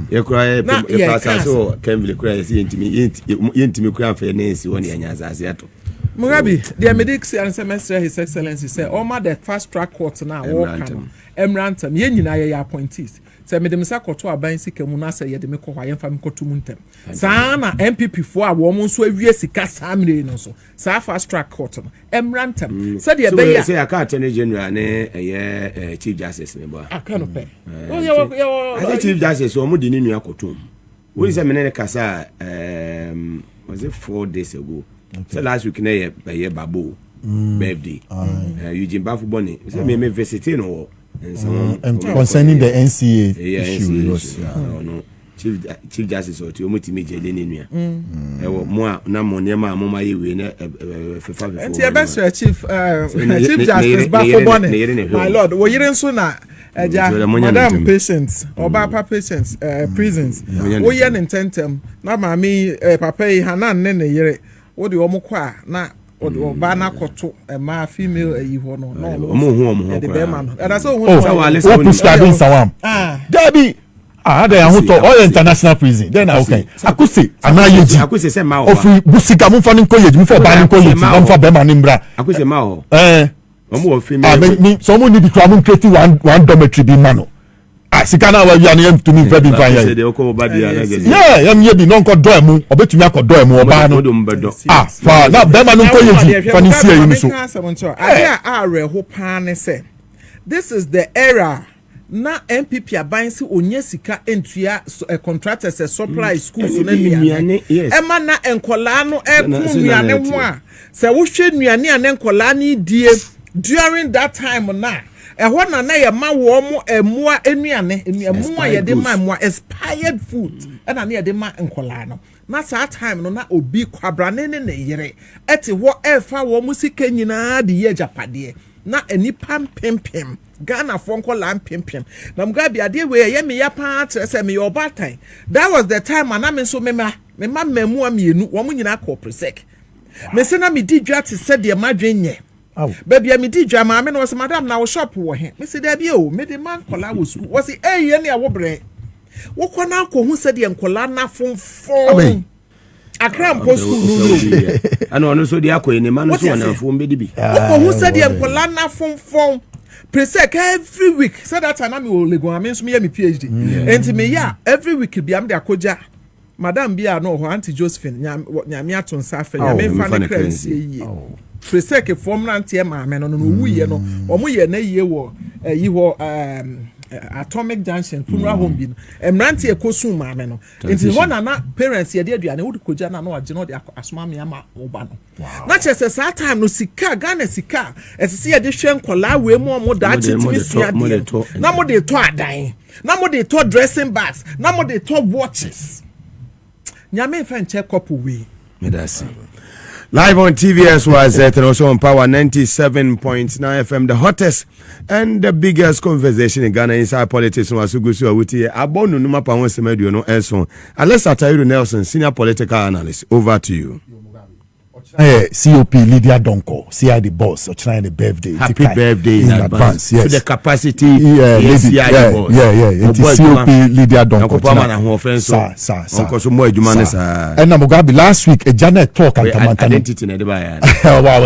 ye kura e asase o kambele kura yentimi kura fa ne si woni anya asase ato Mugabe, the medics and semester His Excellency say, "Oma the fast track court now Emrantam. Ye nyina ye appointees. Say me dem sa koto aban sika mu na say ye de me ko hwa ye fa me koto mu ntem. Saa na MPP fo a wo mo so awie sika samre no so. Saa fast track court no Emrantam. Say the be ya. Say aka attorney general ne ye chief justice me bo. Aka no pe. I chief justice o mo di ni nua koto. We say me ne kasa was it 4 days ago. Okay. So last week na ye babo birthday. Eugene Bafu Bonnie. So me visiting or and concerning the NCA issue. No. Chief Justice or to Muti Major Linia. More Namoniama, Mama, you in and your best Chief Justice Bafu Bonnie. My lord, were you in sooner? Madam patients or Papa patients, prisons. We are in tentem. Now, mammy, Papa Hanan, Nene, yere. What do you want na? Or Bana Koto, a ma female, you want no, the Bearman. And I saw what prescribing Sawam. Debbie. They are all international prison. Then okay. I could say, I could say, Mao. Of Busika Mufan college before banning college, one for Bemanimbra. I could say, Mao. Someone need to travel creating one dormitory be mano. Sikana wa yani to me very fine. Yeah, I'm here be non ko do emu, obetumi akodo emu oba no. For now Bema no college for this year you so. Reho pa ne say. This is the era. Na MPP aban si onye sika entua contractors supply schools na nuane ema na enkola no ekun nuane ho a se wo hwe nuane ane enkola ni die during that time na ehwo na ye ma wo mo emua enuane emua ye de ma emua expired food na ye de ma enkola no na sa time no na obi kwabra ne yere eti wo efa wo mu sika nyina de ye japade na enipa pempem Ghana fonko lam pimpim. Na Mugabe ade we ye me ya pa say me your bad time. That was the time and am so me memu amienu wo nyina ko presec. Me se na me di dwa te se de madwen ye. Baby me di dwa ma me no was madam na wo shop wo he. Me se da bi o me de man kola wo school. Wo se ye ne wo bre. Wo kwa na ko hu se de nkola na fonfon. Akra mpo school no. Ana ono so de akoye ne man so na fo mbedi bi. Wo hu se de nkola na fonfon. Presec every week. So that time I will go. I mean, me PhD. And me every week be am de akoja. Madam Bia no Auntie Josephine. Nyame aton safe. Nyame fa ne credit ye. Presec form na ntie ma me no wu ye no. Omo ye na ye wo yi ho Atomic Junction funeral home bi no. Emrantie ekosu ma me no. Enti ho na parents ye de aduane wo de koja na no age no de asoma me ama oba no. Na chese sa time no sika Ghana sika esisi ye de hwe nkola we mu omo da chitimi sia de. Na mo de to adan. Na mo de to dressing bags. Na mo de to watches. Nyame fa nche couple we. Me da see. Live on TVS was and also on Power 97.9 FM, the hottest and the biggest conversation in Ghana inside politics. Was Sugusu Awuti Abonu Numa Pawon Semedio no Enson. Unless Atairu Nelson, senior political analyst. Over to you. COP Lydia Donko, CI the boss, or trying the birthday. Happy birthday in advance. Yes. To the capacity. Yeah. COP Lydia Donko. And Mugabe last week, a Jana talk and identity in the buyer. Wow,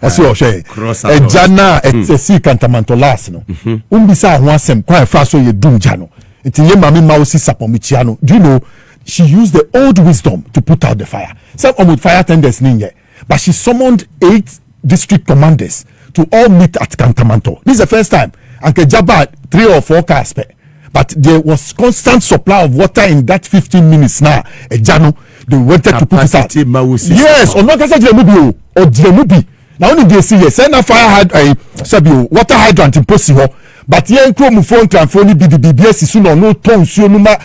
I see what you're saying. A Jana at the sea cantamanto last no. Umbisa wasem quite fast so you doom Jano. It's in Mami Mausi Sapomichiano. Do you know? She used the old wisdom to put out the fire. Some with fire tenders ninja, but she summoned 8 district commanders to all meet at Kantamanto. This is the first time. And Kejaba 3 or 4 cars, but there was constant supply of water in that 15 minutes now. Jano, they wanted to put it out. Yes, or not Jemubi or Jemubi. Now only they see send a fire water hydrant in Posiho. But yen krom phone transfer ni BBS soon or no tone so numa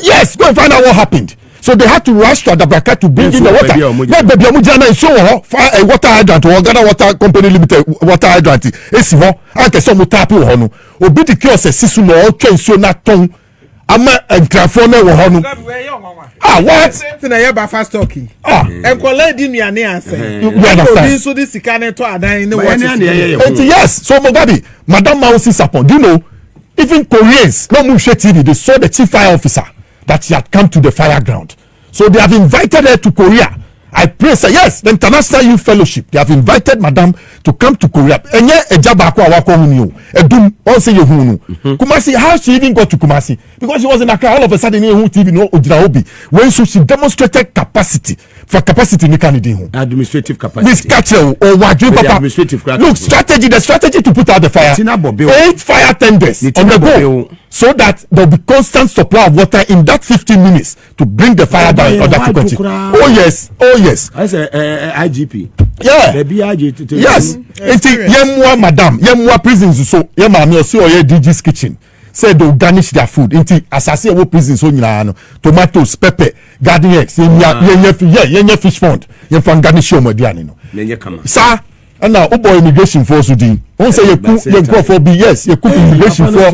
yes go and find out what happened. So they had to rush to Adabraka to bring in the water. Yeah, baby amujana is so fire a water hydrant or Ghana Water Company Limited water hydrant. Esi ho anke so mo tap ho no. Obi di kiosk sisu no o twen so na ton ama transfer na wo ho no. What? Something I ba fast talking. Enkola di nuane ase. You understand? So this sika to adan ne watch. Yes, so Mugabe, Madam Mausi Sapon, do you know, even Koreans, no Mushe TV, they saw the chief fire officer that she had come to the fire ground. So they have invited her to Korea. I pray, say yes, the International Youth Fellowship, they have invited Madam to come to Korea. And yet, Ejabako Awako Hunio, Edum, also Yohunu. Kumasi, how she even got to Kumasi? Because she was in Accra, all of a sudden, TV, no Ojinaobi. When she demonstrated capacity for capacity ni kan din ho administrative capacity this catcher or wadwe papa look the strategy to put out the fire 8 fire tenders on the go so that there will be constant supply of water in that 15 minutes to bring the fire down in order to continue. Oh yes I say IGP yes yemwa madam yemwa prisons so yema me so oye DG's kitchen said they'll garnish their food into asase wo prison so nyina no tomatoes pepper garden eggs yenye fish fond yen fan garnish your aduane no yenye kama sa and now obo immigration force din won say ye go for be yes ye cook immigration for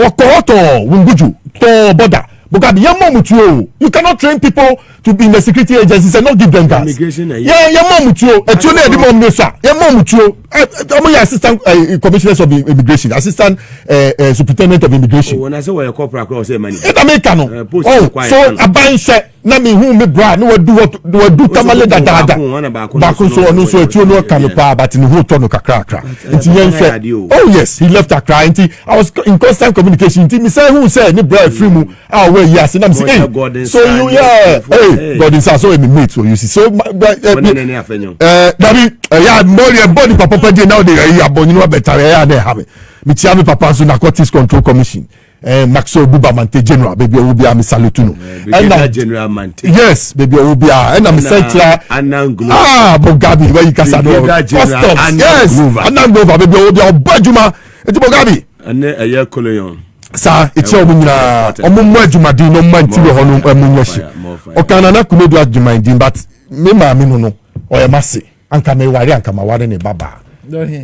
okohoto wunguju to border because the young mutuo you cannot train people to be in the security agencies and not give them gas young mutuo etuo na edimo mnesa young mutuo I'm assistant commissioners of immigration assistant superintendent of immigration when I say we corporate across say money it america no so abanse na me hu me bra no do tamale dada ba ko so no so etuo no kan pa but ni hu to no kakra nti yen oh yes he left Accra nti I was in constant communication nti me say who say ni bra free mu yes and I'm saying hey, so you hey God inside so me mate so you see so yeah more body papa dey now dey abon you better yeah dey have me tia me papa so narcotics control commission Maxwell Buba Mante general baby will be am salute no and general Mante yes baby will be and I'm central Hanan Mugabe where you can say yes Hanan baby will be obajuma eti Mugabe and a colon sa eche omunyira omummu adwumadi no manti we ho no amunyashi okana na kumedu adwumadi but me ma me no oye mase anka me ware anka ma ware ne baba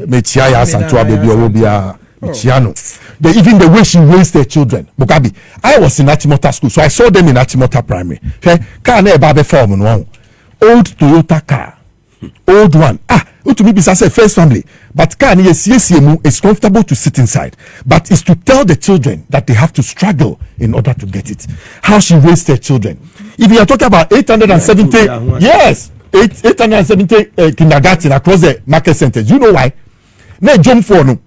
me chia ya santo abebi owo bia chia no even the way she raised their children Mugabe I was in Achimota school so I saw them in Achimota primary car na e ba be form no old Toyota car old one to me be say first family but car yes is comfortable to sit inside but is to tell the children that they have to struggle in order to get it. How she raised their children. If you are talking about 870 yes 870 kindergarten across the market centers, you know why na jump for no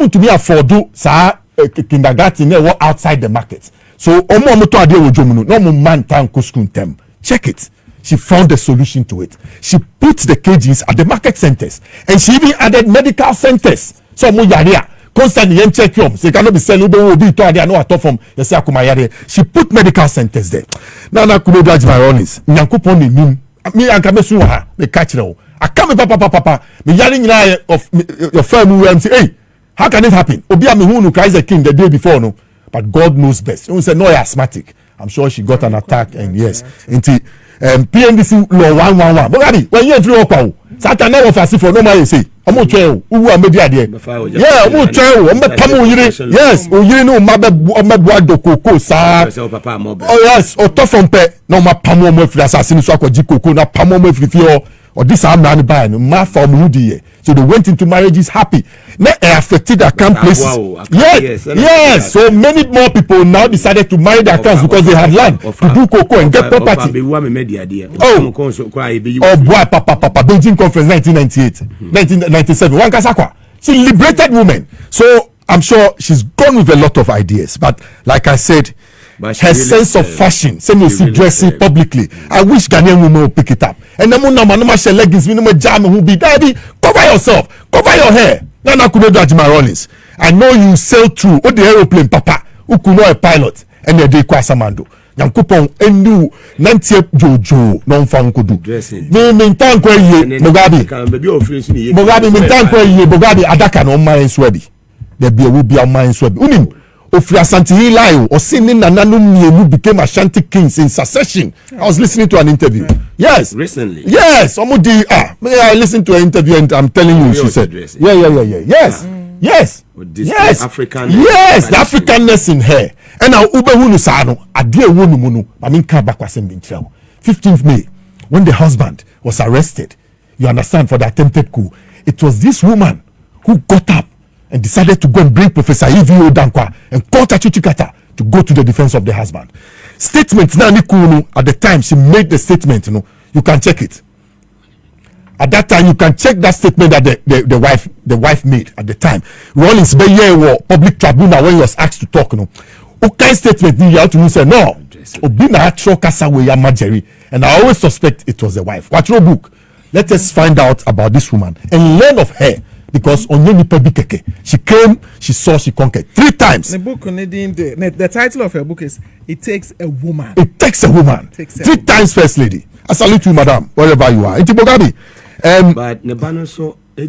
to me afford do sa kindergarten na outside the market so omo to ade wo jom no man tan ko school tem check it. She found a solution to it. She put the cages at the market centers and she even added medical centers. So mo yarea constantly yen check you. So cannot be selling will be to ade no ato from you say akuma yare. She put medical centers there. Now na kuno judge my honest. Nyankopon ni nim. Me anka mesu ha. Me catch now. Akame papa. Me yare nyina of your firm we say hey, how can it happen? Obi am who no Christ the king the day before no. But God knows best. You say no asthmatic. I'm sure she got an attack and yes. Into PNDC law 111. Mugabe, when you free okwa o. Satan na ofasi for no man say. Omo twe o. Uwu amedi ade. Yeah, omo twe o. Omo pam oyire. Yes, oyire no mabe Boadu koko sa. Oh yes, o to from pe na ma pam omo afiri asase ni so akwaji koko na pam omo afiri fi or this amna ni buy no ma from hudi. So they went into marriages happy. Now affected their camp places. Yes. So many more people now decided to marry their camps because they had land to do cocoa and get property. Oh boy, papa, Beijing Conference 1998, 1997. One kasakwa. She liberated women. So I'm sure she's gone with a lot of ideas. But like I said, her sense of fashion, see dressing publicly. I wish Ghanaian women would pick it up. And the no share leggings, no jam who be daddy. Cover yourself, cover your hair. Nana kuno do my Rollins. I know you sail through the aeroplane, papa. Who could know a pilot and the day kwasamando. Yankupon enu nantie jojo non fa nkodu. Me mintan kwa ye Mugabe. Mugabe mintan kwa ye Mugabe adaka no man swabi. There be will be a man swabi. Unim Ofri Asante Hilayo or singing Nananu Mienu became Ashanti kings in succession. I was listening to an interview. Yes. Recently. Yes. I listened to an interview and I'm telling you, she said. Yeah. Yes. Yes. Yes. African. Yes. The Africanness in her. And now Ube Hunu Sano, Adia Wunu Munu, I mean, Kabakwasen Bintrell. 15th May, when the husband was arrested, you understand, for the attempted coup, it was this woman who got up and decided to go and bring Professor Ivio Dankwa and call Tachuchikata to go to the defense of the husband. Statement now at the time she made the statement, you can check it. At that time, you can check that statement that the wife made at the time. Rollins Beye public tribunal when he was asked to talk, what kind of statement you have to say no. Obi na atro kasa we ya Jerry, and I always suspect it was the wife. Watch your book. Let us find out about this woman and learn of her. Because she came, she saw, she conquered 3 times. The title of her book is It Takes a Woman. It takes a woman. 3 times first lady. I salute you, madam, wherever you are. Mugabe. But Nebano so she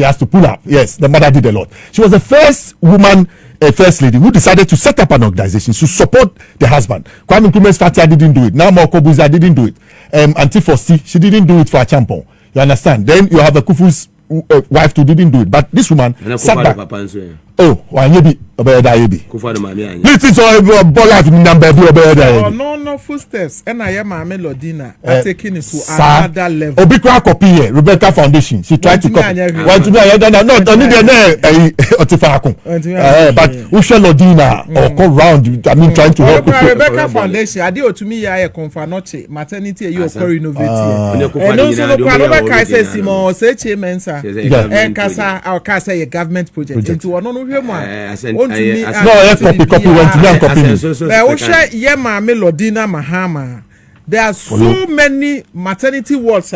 has to pull up. Yes, the mother did a lot. She was the first woman, first lady, who decided to set up an organization to support the husband. Kwame Nkrumah's Fatia didn't do it. Now Moko Buza didn't do it. Auntie Fosti, she didn't do it for a champon. You understand? Then you have a Kufu's wife who didn't do it. But this woman sat back. Oh, this is all life number. No footsteps. And I am Melodina taking it to another level. Obikwa copy here, Rebecca Foundation. She tried to copy. Want to but Usha Lodina or come round. I mean, trying to help Rebecca Foundation. I do to me. I confanoche maternity. You are innovative. And also, Rebecca says, "Simon, say Mensa, and Casa, our Casa, a government project into another one." No, copy went to copy. Melodina Mahama. There are so many maternity wards,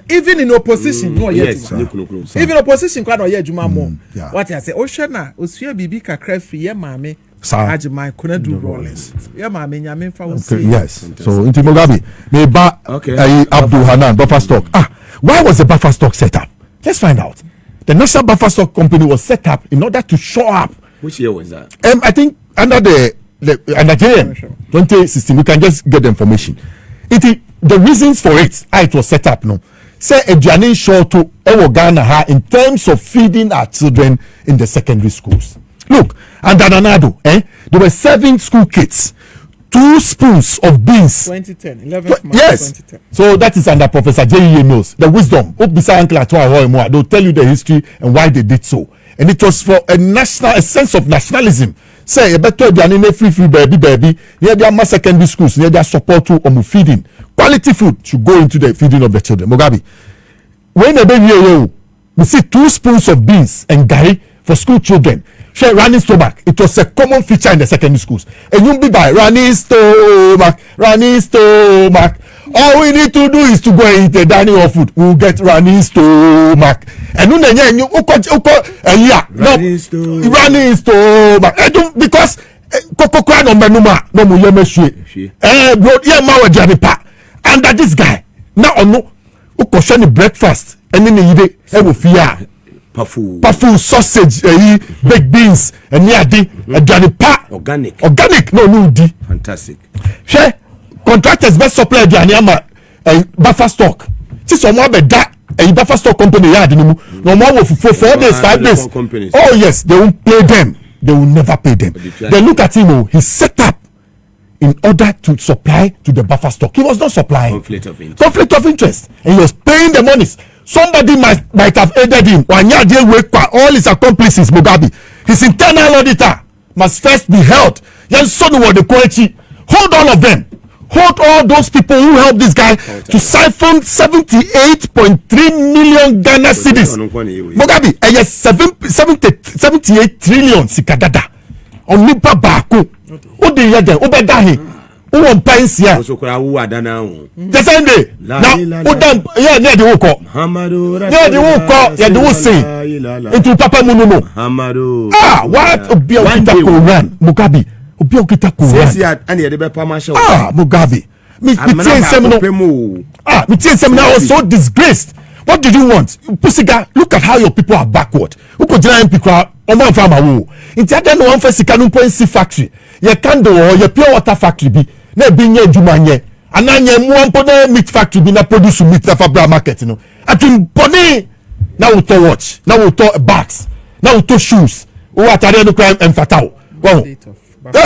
even in opposition. No, yes, even opposition can't hear Juma more. What I say, Oshana, Osia Bibi Kakrefi, Yamame, Ajima, couldn't do rollers. Yamame, Yamin, yes. So, into Mugabe, Abdul Hanan, buffer stock. Why was the buffer stock set up? Let's find out. The National Buffer Stock Company was set up in order to show up. Which year was that? I think under the under JM 2016. We can just get the information. The reasons for it, it was set up. No, say a journey show to Ghana in terms of feeding our children in the secondary schools. Look, under Nanado, there were 7 school kids. 2 spoons of beans. 2010, 11th March. Yes. 2010. So that is under Professor J.E. Mills. The wisdom. They'll tell you the history and why they did so. And it was for a sense of nationalism. Say, better than in free baby. Near their secondary schools, near their support to feeding. Quality food should go into the feeding of the children. Mugabe. When a baby, we see 2 spoons of beans and gari for school children. Share running stomach. It was a common feature in the secondary schools. And you be by running stomach. All we need to do is to go and eat the dining hall food. We'll get running stomach. And running stomach. Because Coco no menuma no muyeme under this guy. Now no question breakfast and then you will fear. Pafu sausage, baked beans, and organic, no di. Fantastic. Share contractors best supply buffer stock. See some more that a buffer stock company no more for 4 days, 5 days. Oh yes, they won't pay them. They will never pay them. They look at him. He set up in order to supply to the buffer stock. He was not supplying. Conflict of interest, and he was paying the monies. Somebody might have aided him. All his accomplices, Mugabe, his internal auditor must first be held. Hold all of them. Hold all those people who helped this guy to siphon 78.3 million Ghana cedis. Mugabe, 78 trillion sikadada. On nipa baako. Odi yede, obedahi. Uwon pensia. The same day. Now, udam, near the woko. Near the woko, the wose. Into Papa Mununo. What Obio Kita Koran, Mugabe. Obio Kita Koran. Mugabe. Me seminar was so disgraced. What did you want? Pusiga, look at how your people are backward. Uko jina mpikwa, oman farmer wo. Inti ada no one fesika no point factory. Ye candle or ye pure water factory bi. Na binye jumanye ananye muampo na meat factory bi na produce meat na fabra market no atun boni na we to watch na we to bags na we to shoes o atare no crime emfatao wow. Hey,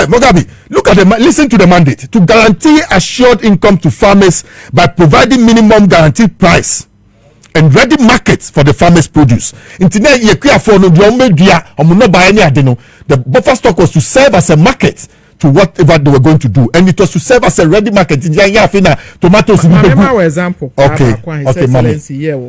Mugabe, look at listen to the mandate to guarantee assured income to farmers by providing minimum guaranteed price and ready markets for the farmers' produce. The buffer stock was to serve as a market to whatever they were going to do, and it was to serve as a ready market. Tomatoes. For example, okay, Mama.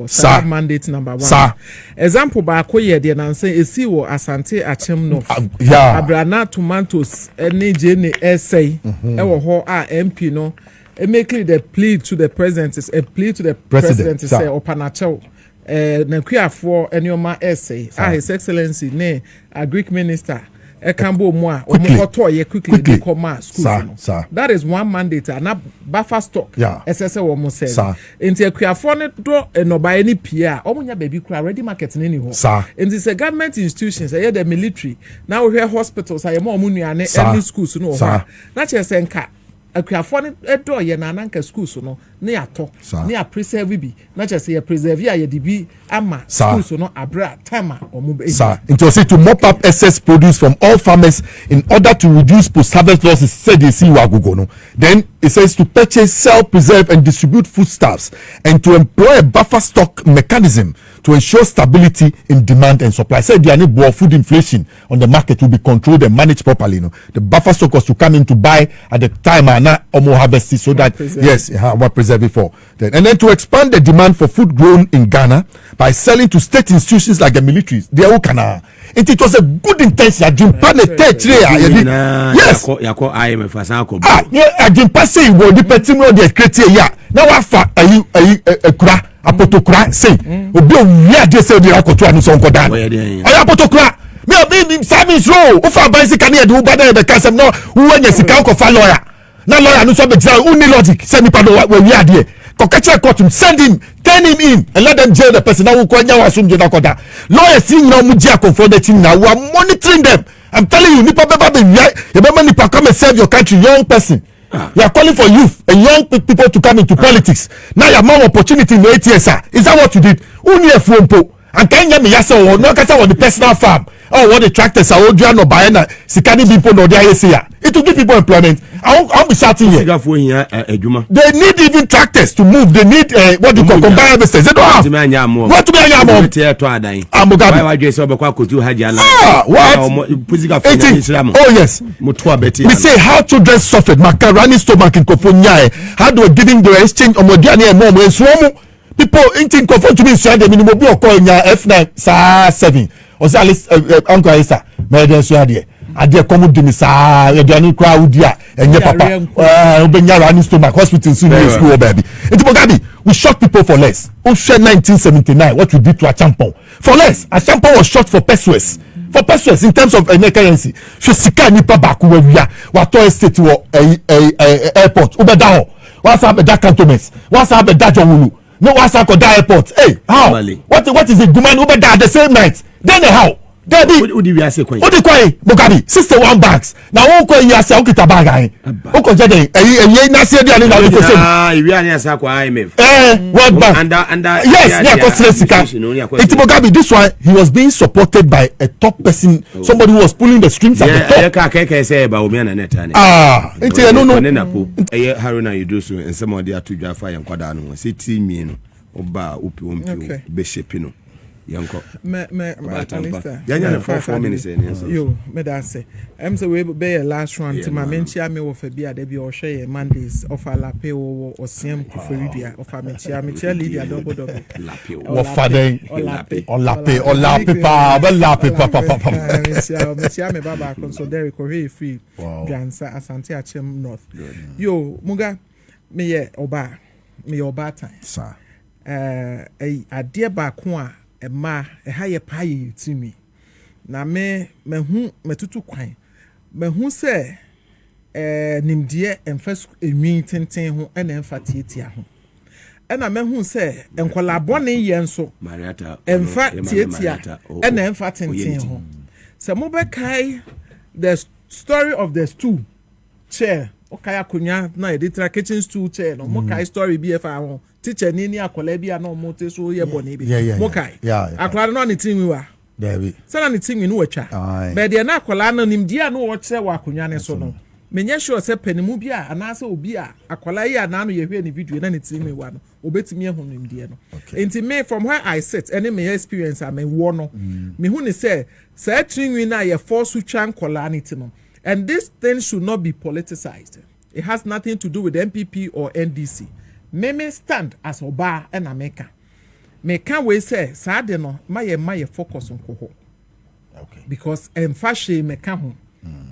Sir, mandate number 1. Sir, example ba ko ye de nan say esi wo Asante Achem no. Yeah. Abrana tomatoes any jene essay. Ewo ho MP no. It make the plea to the president is a plea to the president to say opanacho. Na kuafo enyoma essay. His Excellency ne a Greek minister. Ekambo moa omoto ye quickly dey come school. That is one mandate and buffer stock. SSA wo mo say. Enti akuafo ne do enoba any pia omunya baby kura ready market ne ni ho. Enti say government institutions say the military now we hear hospitals say mo omunuane any schools no ho. Na che say nka akuafo ne do ye na nanka schools no ne ato ne a preserve bi na che say preserve ya ye dibi ama schools no abra time omo. It was said to mop up excess produce from all farmers in order to reduce post-harvest losses, said the CEO. Then it says to purchase, sell, preserve, and distribute foodstuffs, and to employ a buffer stock mechanism to ensure stability in demand and supply. Said the food inflation on the market will be controlled and managed properly. The buffer stock was to come in to buy at the time and not almost harvest it, so that what preserve it for. And then to expand the demand for food grown in Ghana by selling to state institutions like the militaries. They all can. It was a good intention. Yes. Yako IMF asanko. Ajimpa say wo di petim no dey create ya. Na wa fa ekura apotokura say obi owia dey say dey akoto anu so nkodan. Oya apotokura. Me obi service row. O fa bicycle na e do bada e be kasem no wo anya sika ko fa lawyer. Na lawyer no so be try uni logic say nipa do we wi ade. Kokacha court him, send him, turn him in, and let them jail the person. Now we lawyers see now mujia confronting now. We are monitoring them. I'm telling you, nipa nipa come and serve your country, young person. You are calling for youth and young people to come into politics. Now you have more opportunity in the 8 years. Is that what you did? Only a phone po. And can you me yasa or no kasa on the personal farm? Oh, what the tractors are old no buying sikani people no there here. It will give people employment. I'll be shouting here. They need even tractors to move. They need what you call combined harvesters. They don't have. What to be a Mugabe. Oh yes. We say how children suffered. Macaroni stomach in Kofonya. How they were giving the exchange of Modiani and Momo and Swomo. People in confront to me say the minimum be call in F9 7 or say Uncle Isa mede so ade come do me sa e do ani crowd dia enye papa obenya running stomach hospital soon school baby it Mugabe we shot people for less. O share 1979 what we did to a champion for less. A champion was shot for pesos in terms of currency. So sika nipa baku wia wato estate wo airport ubeda ho what's up that cantonments what's up that jonwulu. No, what's up at that airport? Hey, how? What is it? Guman over there the same night. Then how? Debbie, what do you say? What do you call Mugabe? 61 bags. Now, who call you as a Okita bag? Who call Jade? A Nasi Diana. World Bank. It's Mugabe. This one, he was being supported by a top person, somebody who was pulling the strings at the top. It's Haruna, you do so, and some of the other Jaffa and Quadano, city mean, Oba, Upi, Bishopino. Yanko. Me 4 minutes. Yo, me that say. I'm so we be last round to my mention me with a beer debi or share Mondays of a lape or same Kufuria of a mention Lydia double. What father or lape papa. Mention me baba so Derek or free Gansa Asante Achem North. Yo, Muga me ye oba time. Sir. A dear bakwa. Ma ha ye paye timi na me hu metutu kwan me hu se nimdie emfa enwin tenten ho na emfa tietia ho na me hu se enkola bone ye nso emfa tietia na emfa tenten ho se mo be kai the story of the stool chair okay akonya na editra kitchen stool chair no mo kai story bi efa ho teacher ni akola bi na mo te so ye bone bi mo kai akola no ni tinwi wa David sana ni tinwi no watwa be de na akola no nimdia no wo kire wa akonya ne so no menye sure se panimu bi a anase obi a akola yi ana no ye hwe ni video na ni tinwi wa no obetimi ehunu nimdia no enti me from where I sit any me experience am wo no me hu ni say tinwi na ye force twa akola ni ti no And this thing should not be politicized. It has nothing to do with MPP or NDC. Me stand as Oba and America. Me can we say, Sade no, my focus on Koho. Okay. Because fashion me can home.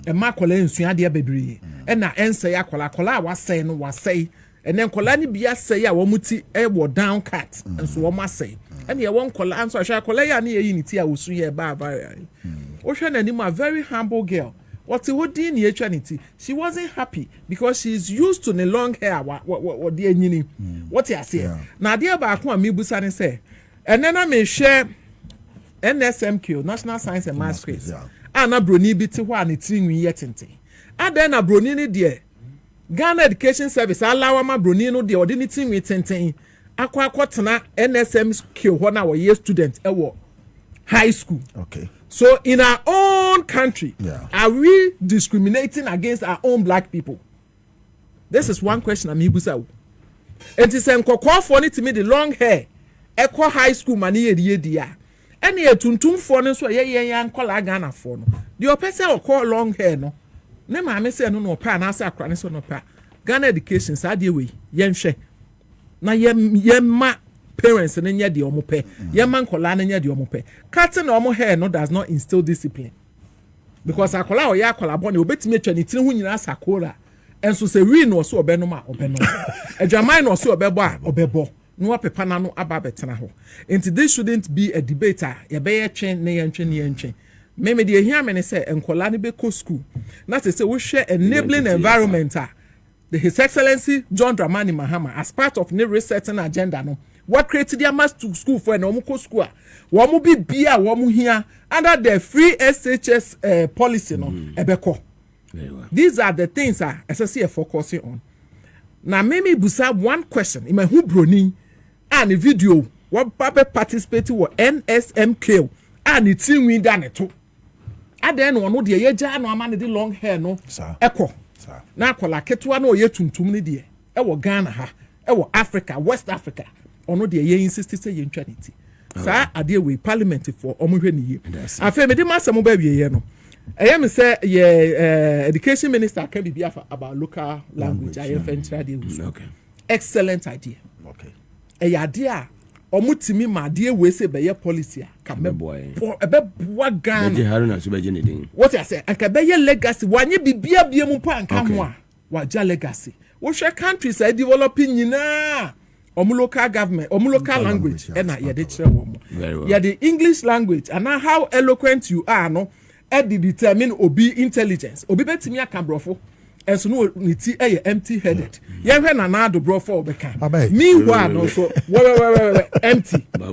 And my colleague in Suadia Bedri. And I answer ya kola was say. And then Kolani Bia say ya womuti e down cat. And so one must say. And you won't call answer shall colleague near unity. I will see a bar. Ocean and a very humble girl. What's the whole DNA eternity? She wasn't happy because she's used to the long hair. What dear Nini? What you say? Now, dear Bakuma Mibusani say, and then I may share NSMQ, National Science and Math Quiz. And a brony biti one it's in yet. And then a bronini dear Ghana Education Service allow my bronino the ordinity with tenting. Aqua Quatana NSMQ 1 hour year student high school. Okay. So in our own country, are we discriminating against our own black people? This is one question I'm able. And it's a for it to me the long hair. Echo high school money dia. And ye tuntum for so ye call Ghana for no. The person will call long hair no. Nema I say no pa na say akra so no pa. Ghana education sa de we yenhwe. Na ye ma parents and nya de omo pe ye man kola na nya de omo pe cutting omo hair no does not instill discipline because akola o ya akola boni obetime atwa ni tiri hu nyina sakora enso se wi no so obeno ma obeno adwaman no so obebo a obebo no apepa na no aba betena ho and this shouldn't be a debater ye be ye twen na ye ntwen ye ntwen me de ehia me ne se enkola ne be ko school na se wo hwe enabling environment His Excellency John Dramani Mahama as part of the resetting agenda no what created their mass to school for an omuko school womu bi bia womu here under the free SHS policy no ebeko. These are the things SSC focusing on. Now maybe busa one question in my who broni and a video what papa participating with NSMQ and it's in win done it too. And then one of the yeja no man the long hair no echo. Na kola ketwa na oye tuntum ne de e wo Ghana ha e wo Africa West Africa ono de ye insist say ye ntwaniti sa ade we parliament for omohwe ne ye afa me de masam ba wie ye no I am say education minister can be about local language I okay. Excellent idea. Okay. A idea omutimi ma de we say be policy ka me boy for ebe boa Ghana Haruna so be gene din what I say aka be legacy wanye bibia bia mu pa nka mo a waja legacy wo hwe countries are developing nyina local government local language and ye de kire wo mo ye the English language and how eloquent you are no e determine obi intelligence obi betimi aka brofo enso no niti e empty headed ye hwe na na do brofo obeka meanwhile no so empty ba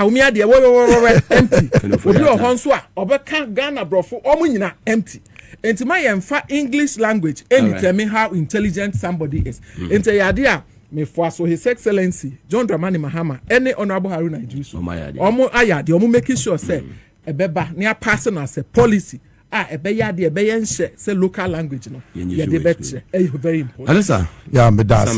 umi ade we empty obi o honso a obeka Ghana brofo omo nyina empty enti my emfa English language and determine how intelligent somebody is enti yade a me for so His Excellency John Dramani Mahama any honorable Haruna Idrisu omo ayade omo making sure say ebeba ne pass na say policy ebeyade ebeyenhye say local language no ye de betre very important Alisa me that's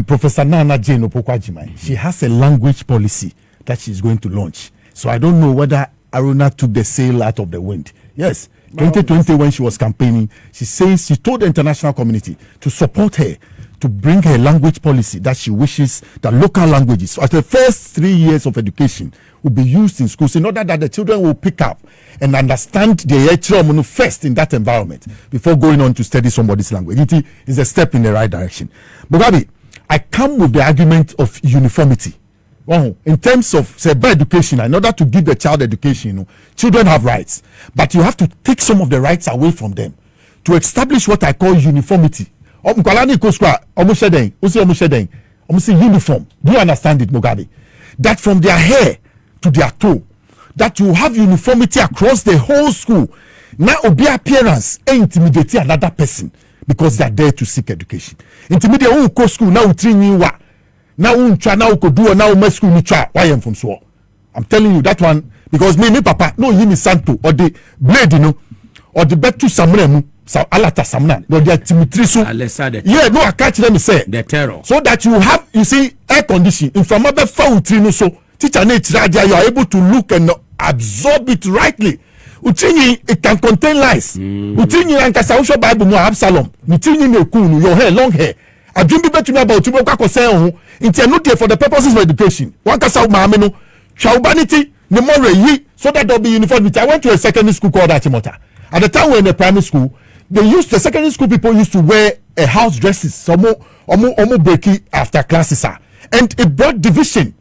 Professor Nana Jane Opokwajimai she has a language policy that she's going to launch, so I don't know whether Aruna took the sail out of the wind. Yes, 2020 when she was campaigning, she says she told the international community to support her to bring her language policy that she wishes that local languages for the first 3 years of education will be used in schools in order that the children will pick up and understand the Echiromono first in that environment before going on to study somebody's language. It is a step in the right direction. Mugabe, I come with the argument of uniformity. In terms of say by education, in order to give the child education, children have rights, but you have to take some of the rights away from them to establish what I call uniformity. Uniform. Do you understand it, Mugabe? That from their hair to their toe, that you have uniformity across the whole school. Now, obi appearance intimidate another person because they are there to seek education. Intimidate who go school now train wa. Now uncha now ko do now my school ni try. Why am from so? I'm telling you that one because me papa no yimi santo or the blade or the betu samremu. So alata samna no dia timitri so yeah no I catch them say the terror so that you see air condition in from abe fa utri no so teacher na tira dia you are able to look and absorb it rightly Utinyi, it can contain lies. Utinyi and Kasawusho Bible no Absalom. Utinyi no kunu, your hair, long hair. I dream be better about you for the purposes of education. One Kasaw Mahameno, Chaubanity, Nemore Yi, so that there'll be uniformity. I went to a secondary school called Atimota. At the time we were in the primary school, the secondary school people used to wear a house dresses, some more breaky after classes. And it brought division.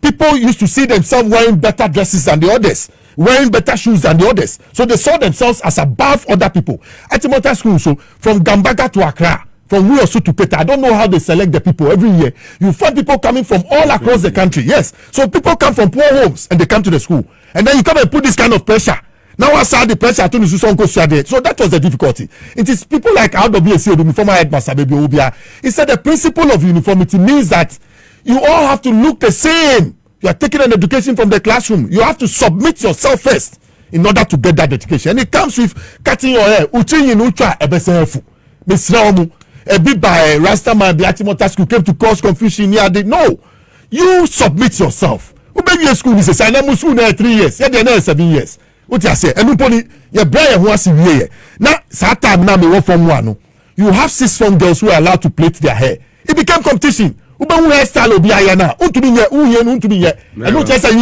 People used to see themselves wearing better dresses than the others, wearing better shoes than the others. So they saw themselves as above other people. At Timota School, so from Gambaga to Accra, from Wiosu to Peta, I don't know how they select the people every year. You find people coming from all across the country. Yes. So people come from poor homes and they come to the school. And then you come and put this kind of pressure. Now I saw the pressure to so that was the difficulty. It is people like RWC, the former headmaster, Baby Obia. He said the principle of uniformity means that you all have to look the same. You are taking an education from the classroom. You have to submit yourself first in order to get that education. And it comes with cutting your hair. A bit by Rastaman, the Atimota school came to cause confusion here. No, you submit yourself. Maybe your school is a sign. I'm 3 years. Yeah, they're 7 years. What you say? And your brother who has a now, Saturday now me work from one. You have 6 young girls who are allowed to plait their hair. It became competition. And you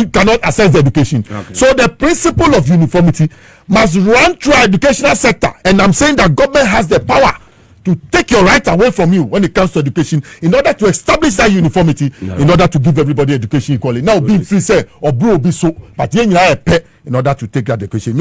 cannot access the education. Okay. So the principle of uniformity must run through our educational sector. And I'm saying that government has the power to take your right away from you when it comes to education in order to establish that uniformity, in order to give everybody education equally. Now, being free say or bro be so, but in order to take that education.